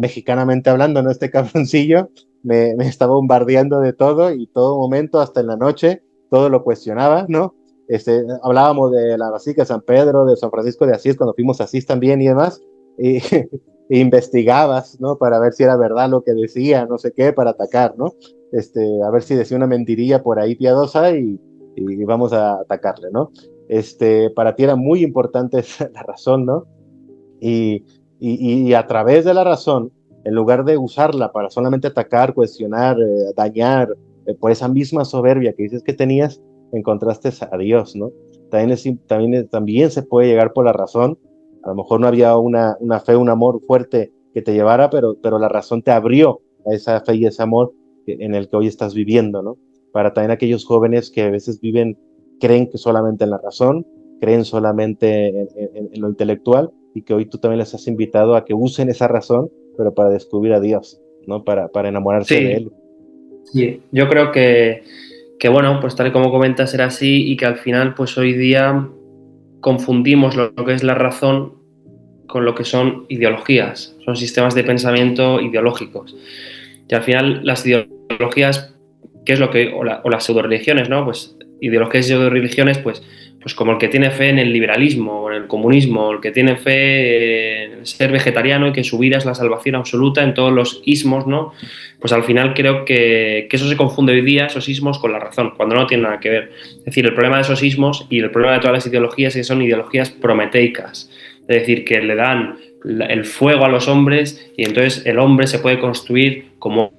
mexicanamente hablando, ¿no? Este cabroncillo me estaba bombardeando de todo y todo momento, hasta en la noche, todo lo cuestionaba, ¿no? Hablábamos de la Basílica de San Pedro, de San Francisco de Asís, cuando fuimos a Asís también y demás, y, e investigabas, ¿no? Para ver si era verdad lo que decía, no sé qué, para atacar, ¿no? A ver si decía una mentirilla por ahí piadosa y vamos a atacarle, ¿no? Para ti era muy importante la razón, ¿no? Y, y a través de la razón en lugar de usarla para solamente atacar, cuestionar, dañar, por esa misma soberbia que dices que tenías, encontraste a Dios, ¿no? También se puede llegar por la razón. A lo mejor no había una fe, un amor fuerte que te llevara, pero la razón te abrió a esa fe y ese amor en el que hoy estás viviendo, ¿no? Para también aquellos jóvenes que a veces creen que solamente en la razón, creen solamente en lo intelectual, y que hoy tú también les has invitado a que usen esa razón, pero para descubrir a Dios, ¿no? Para enamorarse de Sí, Él. sí. Yo creo que, bueno, pues tal y como comentas era así y que al final, pues hoy día confundimos lo que es la razón con lo que son ideologías, son sistemas de pensamiento ideológicos. Y al final las ideologías, ¿qué es lo que, o las pseudo-religiones, ¿no? Pues ideologías y pseudo-religiones, pues como el que tiene fe en el liberalismo, o en el comunismo, el que tiene fe en ser vegetariano y que su vida es la salvación absoluta en todos los ismos, ¿no? Pues al final creo que eso se confunde hoy día, esos ismos, con la razón, cuando no tiene nada que ver. Es decir, el problema de esos ismos y el problema de todas las ideologías es que son ideologías prometeicas, es decir, que le dan el fuego a los hombres y entonces el hombre se puede construir como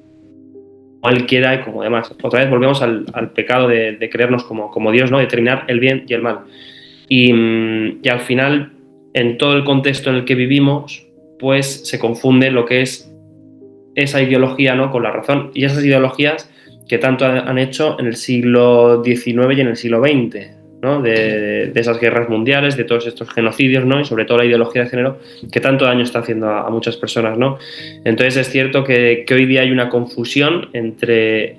él quiera y como demás. Otra vez volvemos al pecado de creernos como Dios, ¿no? De determinar el bien y el mal. Y al final, en todo el contexto en el que vivimos, pues se confunde lo que es esa ideología, ¿no? Con la razón. Y esas ideologías que tanto han hecho en el siglo XIX y en el siglo XX, ¿no? De esas guerras mundiales, de todos estos genocidios, ¿no? Y sobre todo la ideología de género, que tanto daño está haciendo a muchas personas, ¿no? Entonces es cierto que hoy día hay una confusión entre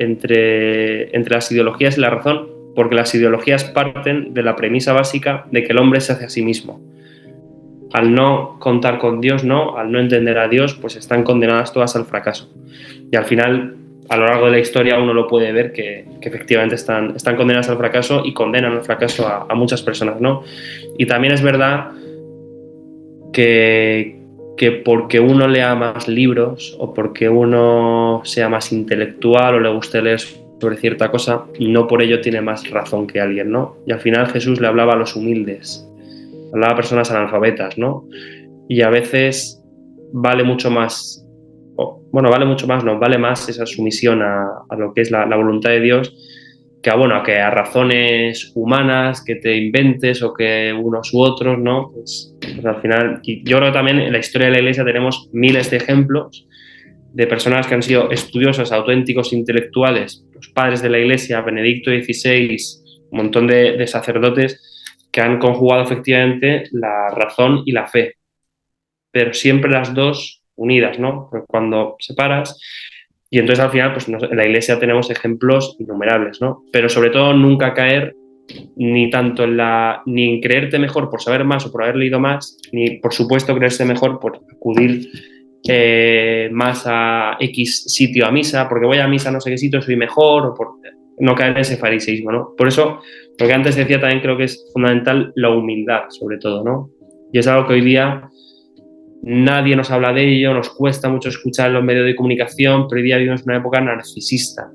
las ideologías y la razón, porque las ideologías parten de la premisa básica de que el hombre se hace a sí mismo. Al no contar con Dios, ¿no? Al no entender a Dios, pues están condenadas todas al fracaso. Y al final, a lo largo de la historia, uno lo puede ver que efectivamente están condenadas al fracaso y condenan al fracaso a muchas personas, ¿no? Y también es verdad que porque uno lea más libros o porque uno sea más intelectual o le guste leer sobre cierta cosa, no por ello tiene más razón que alguien, ¿no? Y al final Jesús le hablaba a los humildes, hablaba a personas analfabetas, ¿no? Y a veces vale mucho más, vale mucho más, no, vale más esa sumisión a lo que es la voluntad de Dios que a razones humanas que te inventes o que unos u otros, ¿no? Pues al final, y yo creo que también en la historia de la Iglesia tenemos miles de ejemplos de personas que han sido estudiosos, auténticos intelectuales, los padres de la Iglesia, Benedicto XVI, un montón de sacerdotes que han conjugado efectivamente la razón y la fe, pero siempre las dos unidas, ¿no? Porque cuando separas, y entonces al final, pues en la Iglesia tenemos ejemplos innumerables, ¿no? Pero sobre todo nunca caer ni tanto ni en creerte mejor por saber más o por haber leído más, ni por supuesto creerse mejor por acudir más a X sitio a misa, porque voy a misa no sé qué sitio, soy mejor, o por no caer en ese fariseísmo, ¿no? Por eso, lo que antes decía también creo que es fundamental la humildad, sobre todo, ¿no? Y es algo que hoy día nadie nos habla de ello, nos cuesta mucho escuchar en los medios de comunicación, pero hoy día vivimos en una época narcisista.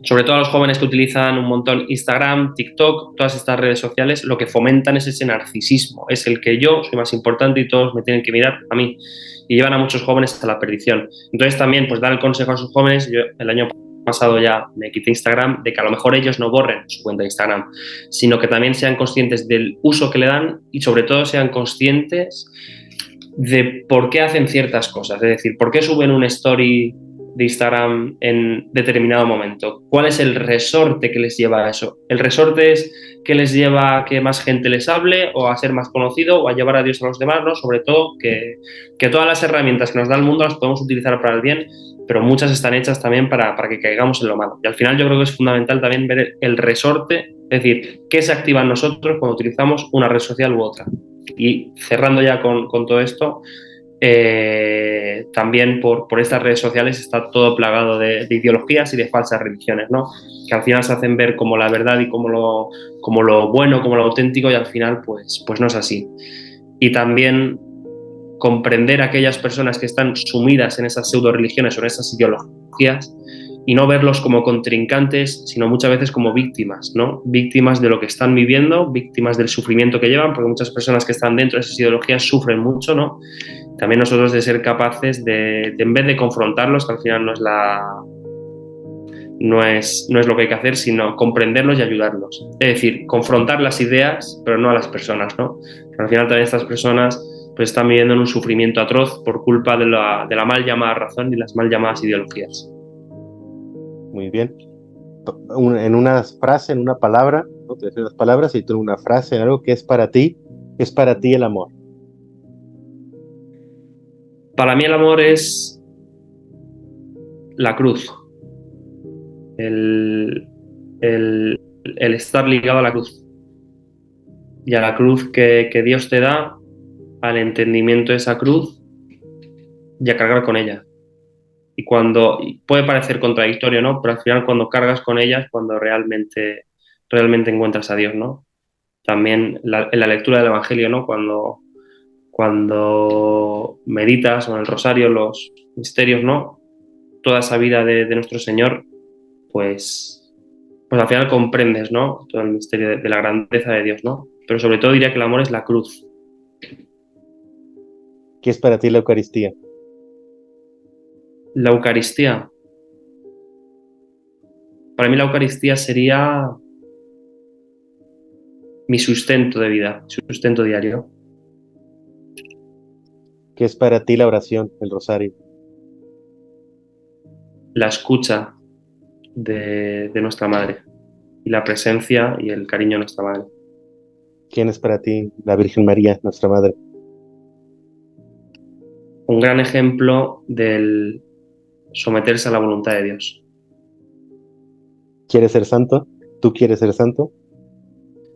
Sobre todo a los jóvenes que utilizan un montón Instagram, TikTok, todas estas redes sociales, lo que fomentan es ese narcisismo, es el que yo soy más importante y todos me tienen que mirar a mí. Y llevan a muchos jóvenes hasta la perdición. Entonces también, pues dar el consejo a sus jóvenes, yo el año pasado ya me quité Instagram, de que a lo mejor ellos no borren su cuenta de Instagram, sino que también sean conscientes del uso que le dan y sobre todo sean conscientes de por qué hacen ciertas cosas, es decir, por qué suben una story de Instagram en determinado momento, cuál es el resorte que les lleva a eso. El resorte es que les lleva a que más gente les hable o a ser más conocido o a llevar a Dios a los demás, ¿no? Sobre todo que todas las herramientas que nos da el mundo las podemos utilizar para el bien, pero muchas están hechas también para que caigamos en lo malo. Y al final yo creo que es fundamental también ver el resorte, es decir, qué se activa en nosotros cuando utilizamos una red social u otra. Y cerrando ya con todo esto, también por estas redes sociales está todo plagado de ideologías y de falsas religiones, ¿no? Que al final se hacen ver como la verdad y como lo bueno, como lo auténtico, y al final pues no es así. Y también comprender a aquellas personas que están sumidas en esas pseudo religiones o en esas ideologías, y no verlos como contrincantes, sino muchas veces como víctimas, ¿no? Víctimas de lo que están viviendo, víctimas del sufrimiento que llevan, porque muchas personas que están dentro de esas ideologías sufren mucho, ¿no? También nosotros de ser capaces de en vez de confrontarlos, que al final no es lo que hay que hacer, sino comprenderlos y ayudarlos. Es decir, confrontar las ideas, pero no a las personas, ¿no? Pero al final también estas personas pues están viviendo en un sufrimiento atroz por culpa de la mal llamada razón y las mal llamadas ideologías. Muy bien. En una frase, en una palabra, ¿no? Te decía unas palabras y tú en una frase, en algo que es para ti el amor. Para mí el amor es la cruz, el, el estar ligado a la cruz y a la cruz que Dios te da, al entendimiento de esa cruz y a cargar con ella. Y puede parecer contradictorio, ¿no? Pero al final cuando cargas con ella es cuando realmente encuentras a Dios, ¿no? También en la lectura del Evangelio, ¿no? Cuando meditas en el rosario los misterios, ¿no? Toda esa vida de nuestro Señor, pues al final comprendes, ¿no? Todo el misterio de la grandeza de Dios, ¿no? Pero sobre todo diría que el amor es la cruz. ¿Qué es para ti la Eucaristía? La Eucaristía. Para mí la Eucaristía sería mi sustento de vida, sustento diario. ¿Qué es para ti la oración, el rosario? La escucha de nuestra madre y la presencia y el cariño de nuestra madre. ¿Quién es para ti la Virgen María, nuestra Madre? Un gran ejemplo del someterse a la voluntad de Dios. ¿Quieres ser santo? ¿Tú quieres ser santo?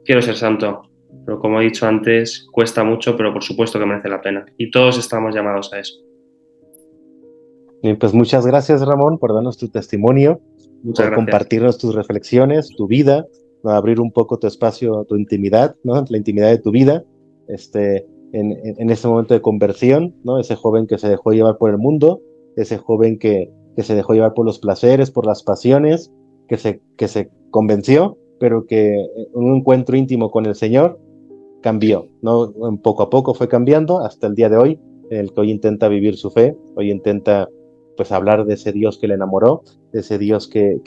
Quiero ser santo, pero como he dicho antes, cuesta mucho, pero por supuesto que merece la pena. Y todos estamos llamados a eso. Bien, pues muchas gracias, Ramón, por darnos tu testimonio, Muchas por gracias. compartirnos tus reflexiones, tu vida, ¿no? Abrir un poco tu espacio, tu intimidad, ¿no? La intimidad de tu vida, en ese momento de conversión, ¿no? Ese joven que se dejó llevar por el mundo, ese joven que se dejó llevar por los placeres, por las pasiones, que se convenció, pero que en un encuentro íntimo con el Señor cambió, ¿no? Poco a poco fue cambiando hasta el día de hoy, en el que hoy intenta vivir su fe, hoy intenta pues hablar de ese Dios que le enamoró, de ese Dios que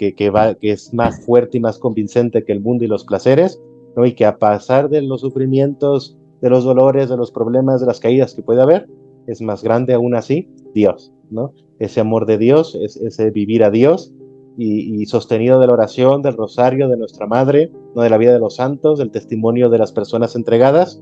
es más fuerte y más convincente que el mundo y los placeres, ¿no? Y que a pesar de los sufrimientos, de los dolores, de los problemas, de las caídas que puede haber, es más grande aún así Dios, ¿no? Ese amor de Dios, ese vivir a Dios y sostenido de la oración, del rosario, de nuestra Madre, ¿no? De la vida de los santos, del testimonio de las personas entregadas.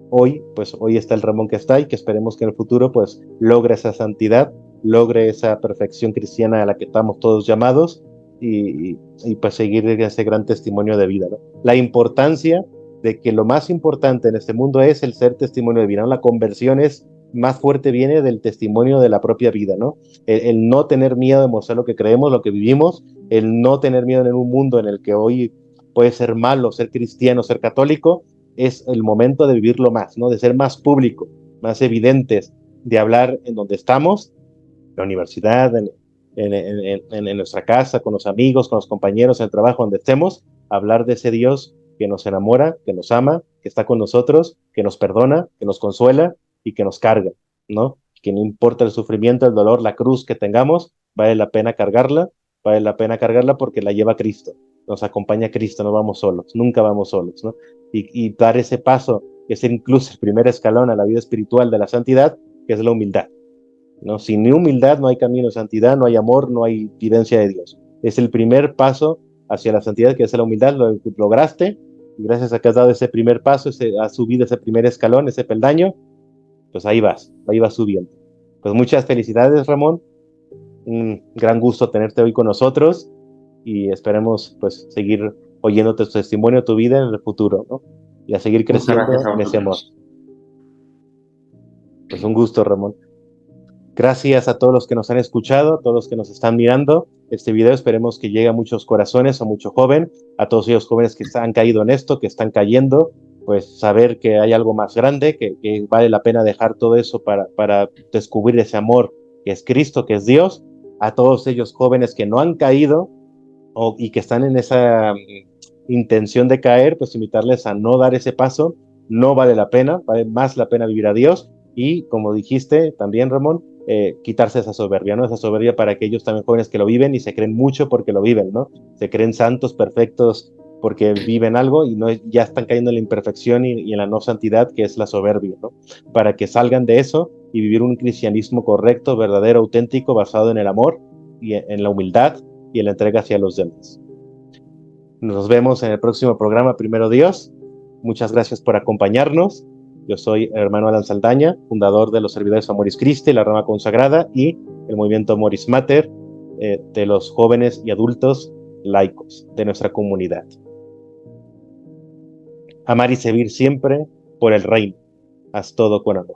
Hoy está el Ramón que está y que esperemos que en el futuro pues logre esa santidad, logre esa perfección cristiana a la que estamos todos llamados y pues seguir ese gran testimonio de vida, ¿no? La importancia de que lo más importante en este mundo es el ser testimonio de vida, ¿no? La conversión es más fuerte, viene del testimonio de la propia vida, ¿no? El no tener miedo de mostrar lo que creemos, lo que vivimos, el no tener miedo en un mundo en el que hoy puede ser malo ser cristiano, ser católico, es el momento de vivirlo más, ¿no? De ser más público, más evidentes, de hablar en donde estamos, en la universidad, en nuestra casa, con los amigos, con los compañeros, en el trabajo, donde estemos, hablar de ese Dios que nos enamora, que nos ama, que está con nosotros, que nos perdona, que nos consuela y que nos carga, ¿no? Que no importa el sufrimiento, el dolor, la cruz que tengamos, vale la pena cargarla porque la lleva Cristo, nos acompaña Cristo, no vamos solos, nunca vamos solos, ¿no? Y dar ese paso, que es incluso el primer escalón a la vida espiritual de la santidad, que es la humildad, ¿no? Sin humildad no hay camino de santidad, no hay amor, no hay vivencia de Dios. Es el primer paso hacia la santidad, que es la humildad, lo lograste, y gracias a que has dado ese primer paso, has subido ese primer escalón, ese peldaño, pues ahí vas subiendo. Pues muchas felicidades, Ramón, un gran gusto tenerte hoy con nosotros y esperemos pues seguir oyendo tu testimonio, tu vida en el futuro, ¿no? Y a seguir Muchas gracias creciendo a en ese amor. vosotros. Pues un gusto, Ramón. Gracias a todos los que nos han escuchado, a todos los que nos están mirando este video. Esperemos que llegue a muchos corazones, a mucho joven, a todos ellos jóvenes que han caído en esto, que están cayendo, pues saber que hay algo más grande, que vale la pena dejar todo eso para descubrir ese amor que es Cristo, que es Dios, a todos ellos jóvenes que no han caído y que están en esa intención de caer, pues invitarles a no dar ese paso. No vale la pena, vale más la pena vivir a Dios y, como dijiste también, Ramón, quitarse esa soberbia, ¿no? Esa soberbia para aquellos también jóvenes que lo viven y se creen mucho porque lo viven, ¿no? Se creen santos, perfectos porque viven algo y no, ya están cayendo en la imperfección y en la no santidad, que es la soberbia, ¿no? Para que salgan de eso y vivir un cristianismo correcto, verdadero, auténtico, basado en el amor y en la humildad y en la entrega hacia los demás. Nos vemos en el próximo programa, primero Dios. Muchas gracias por acompañarnos. Yo soy el hermano Alan Saldaña, fundador de los servidores Amoris Christi, la rama consagrada, y el movimiento Amoris Mater, de los jóvenes y adultos laicos de nuestra comunidad. Amar y servir siempre por el reino. Haz todo con amor.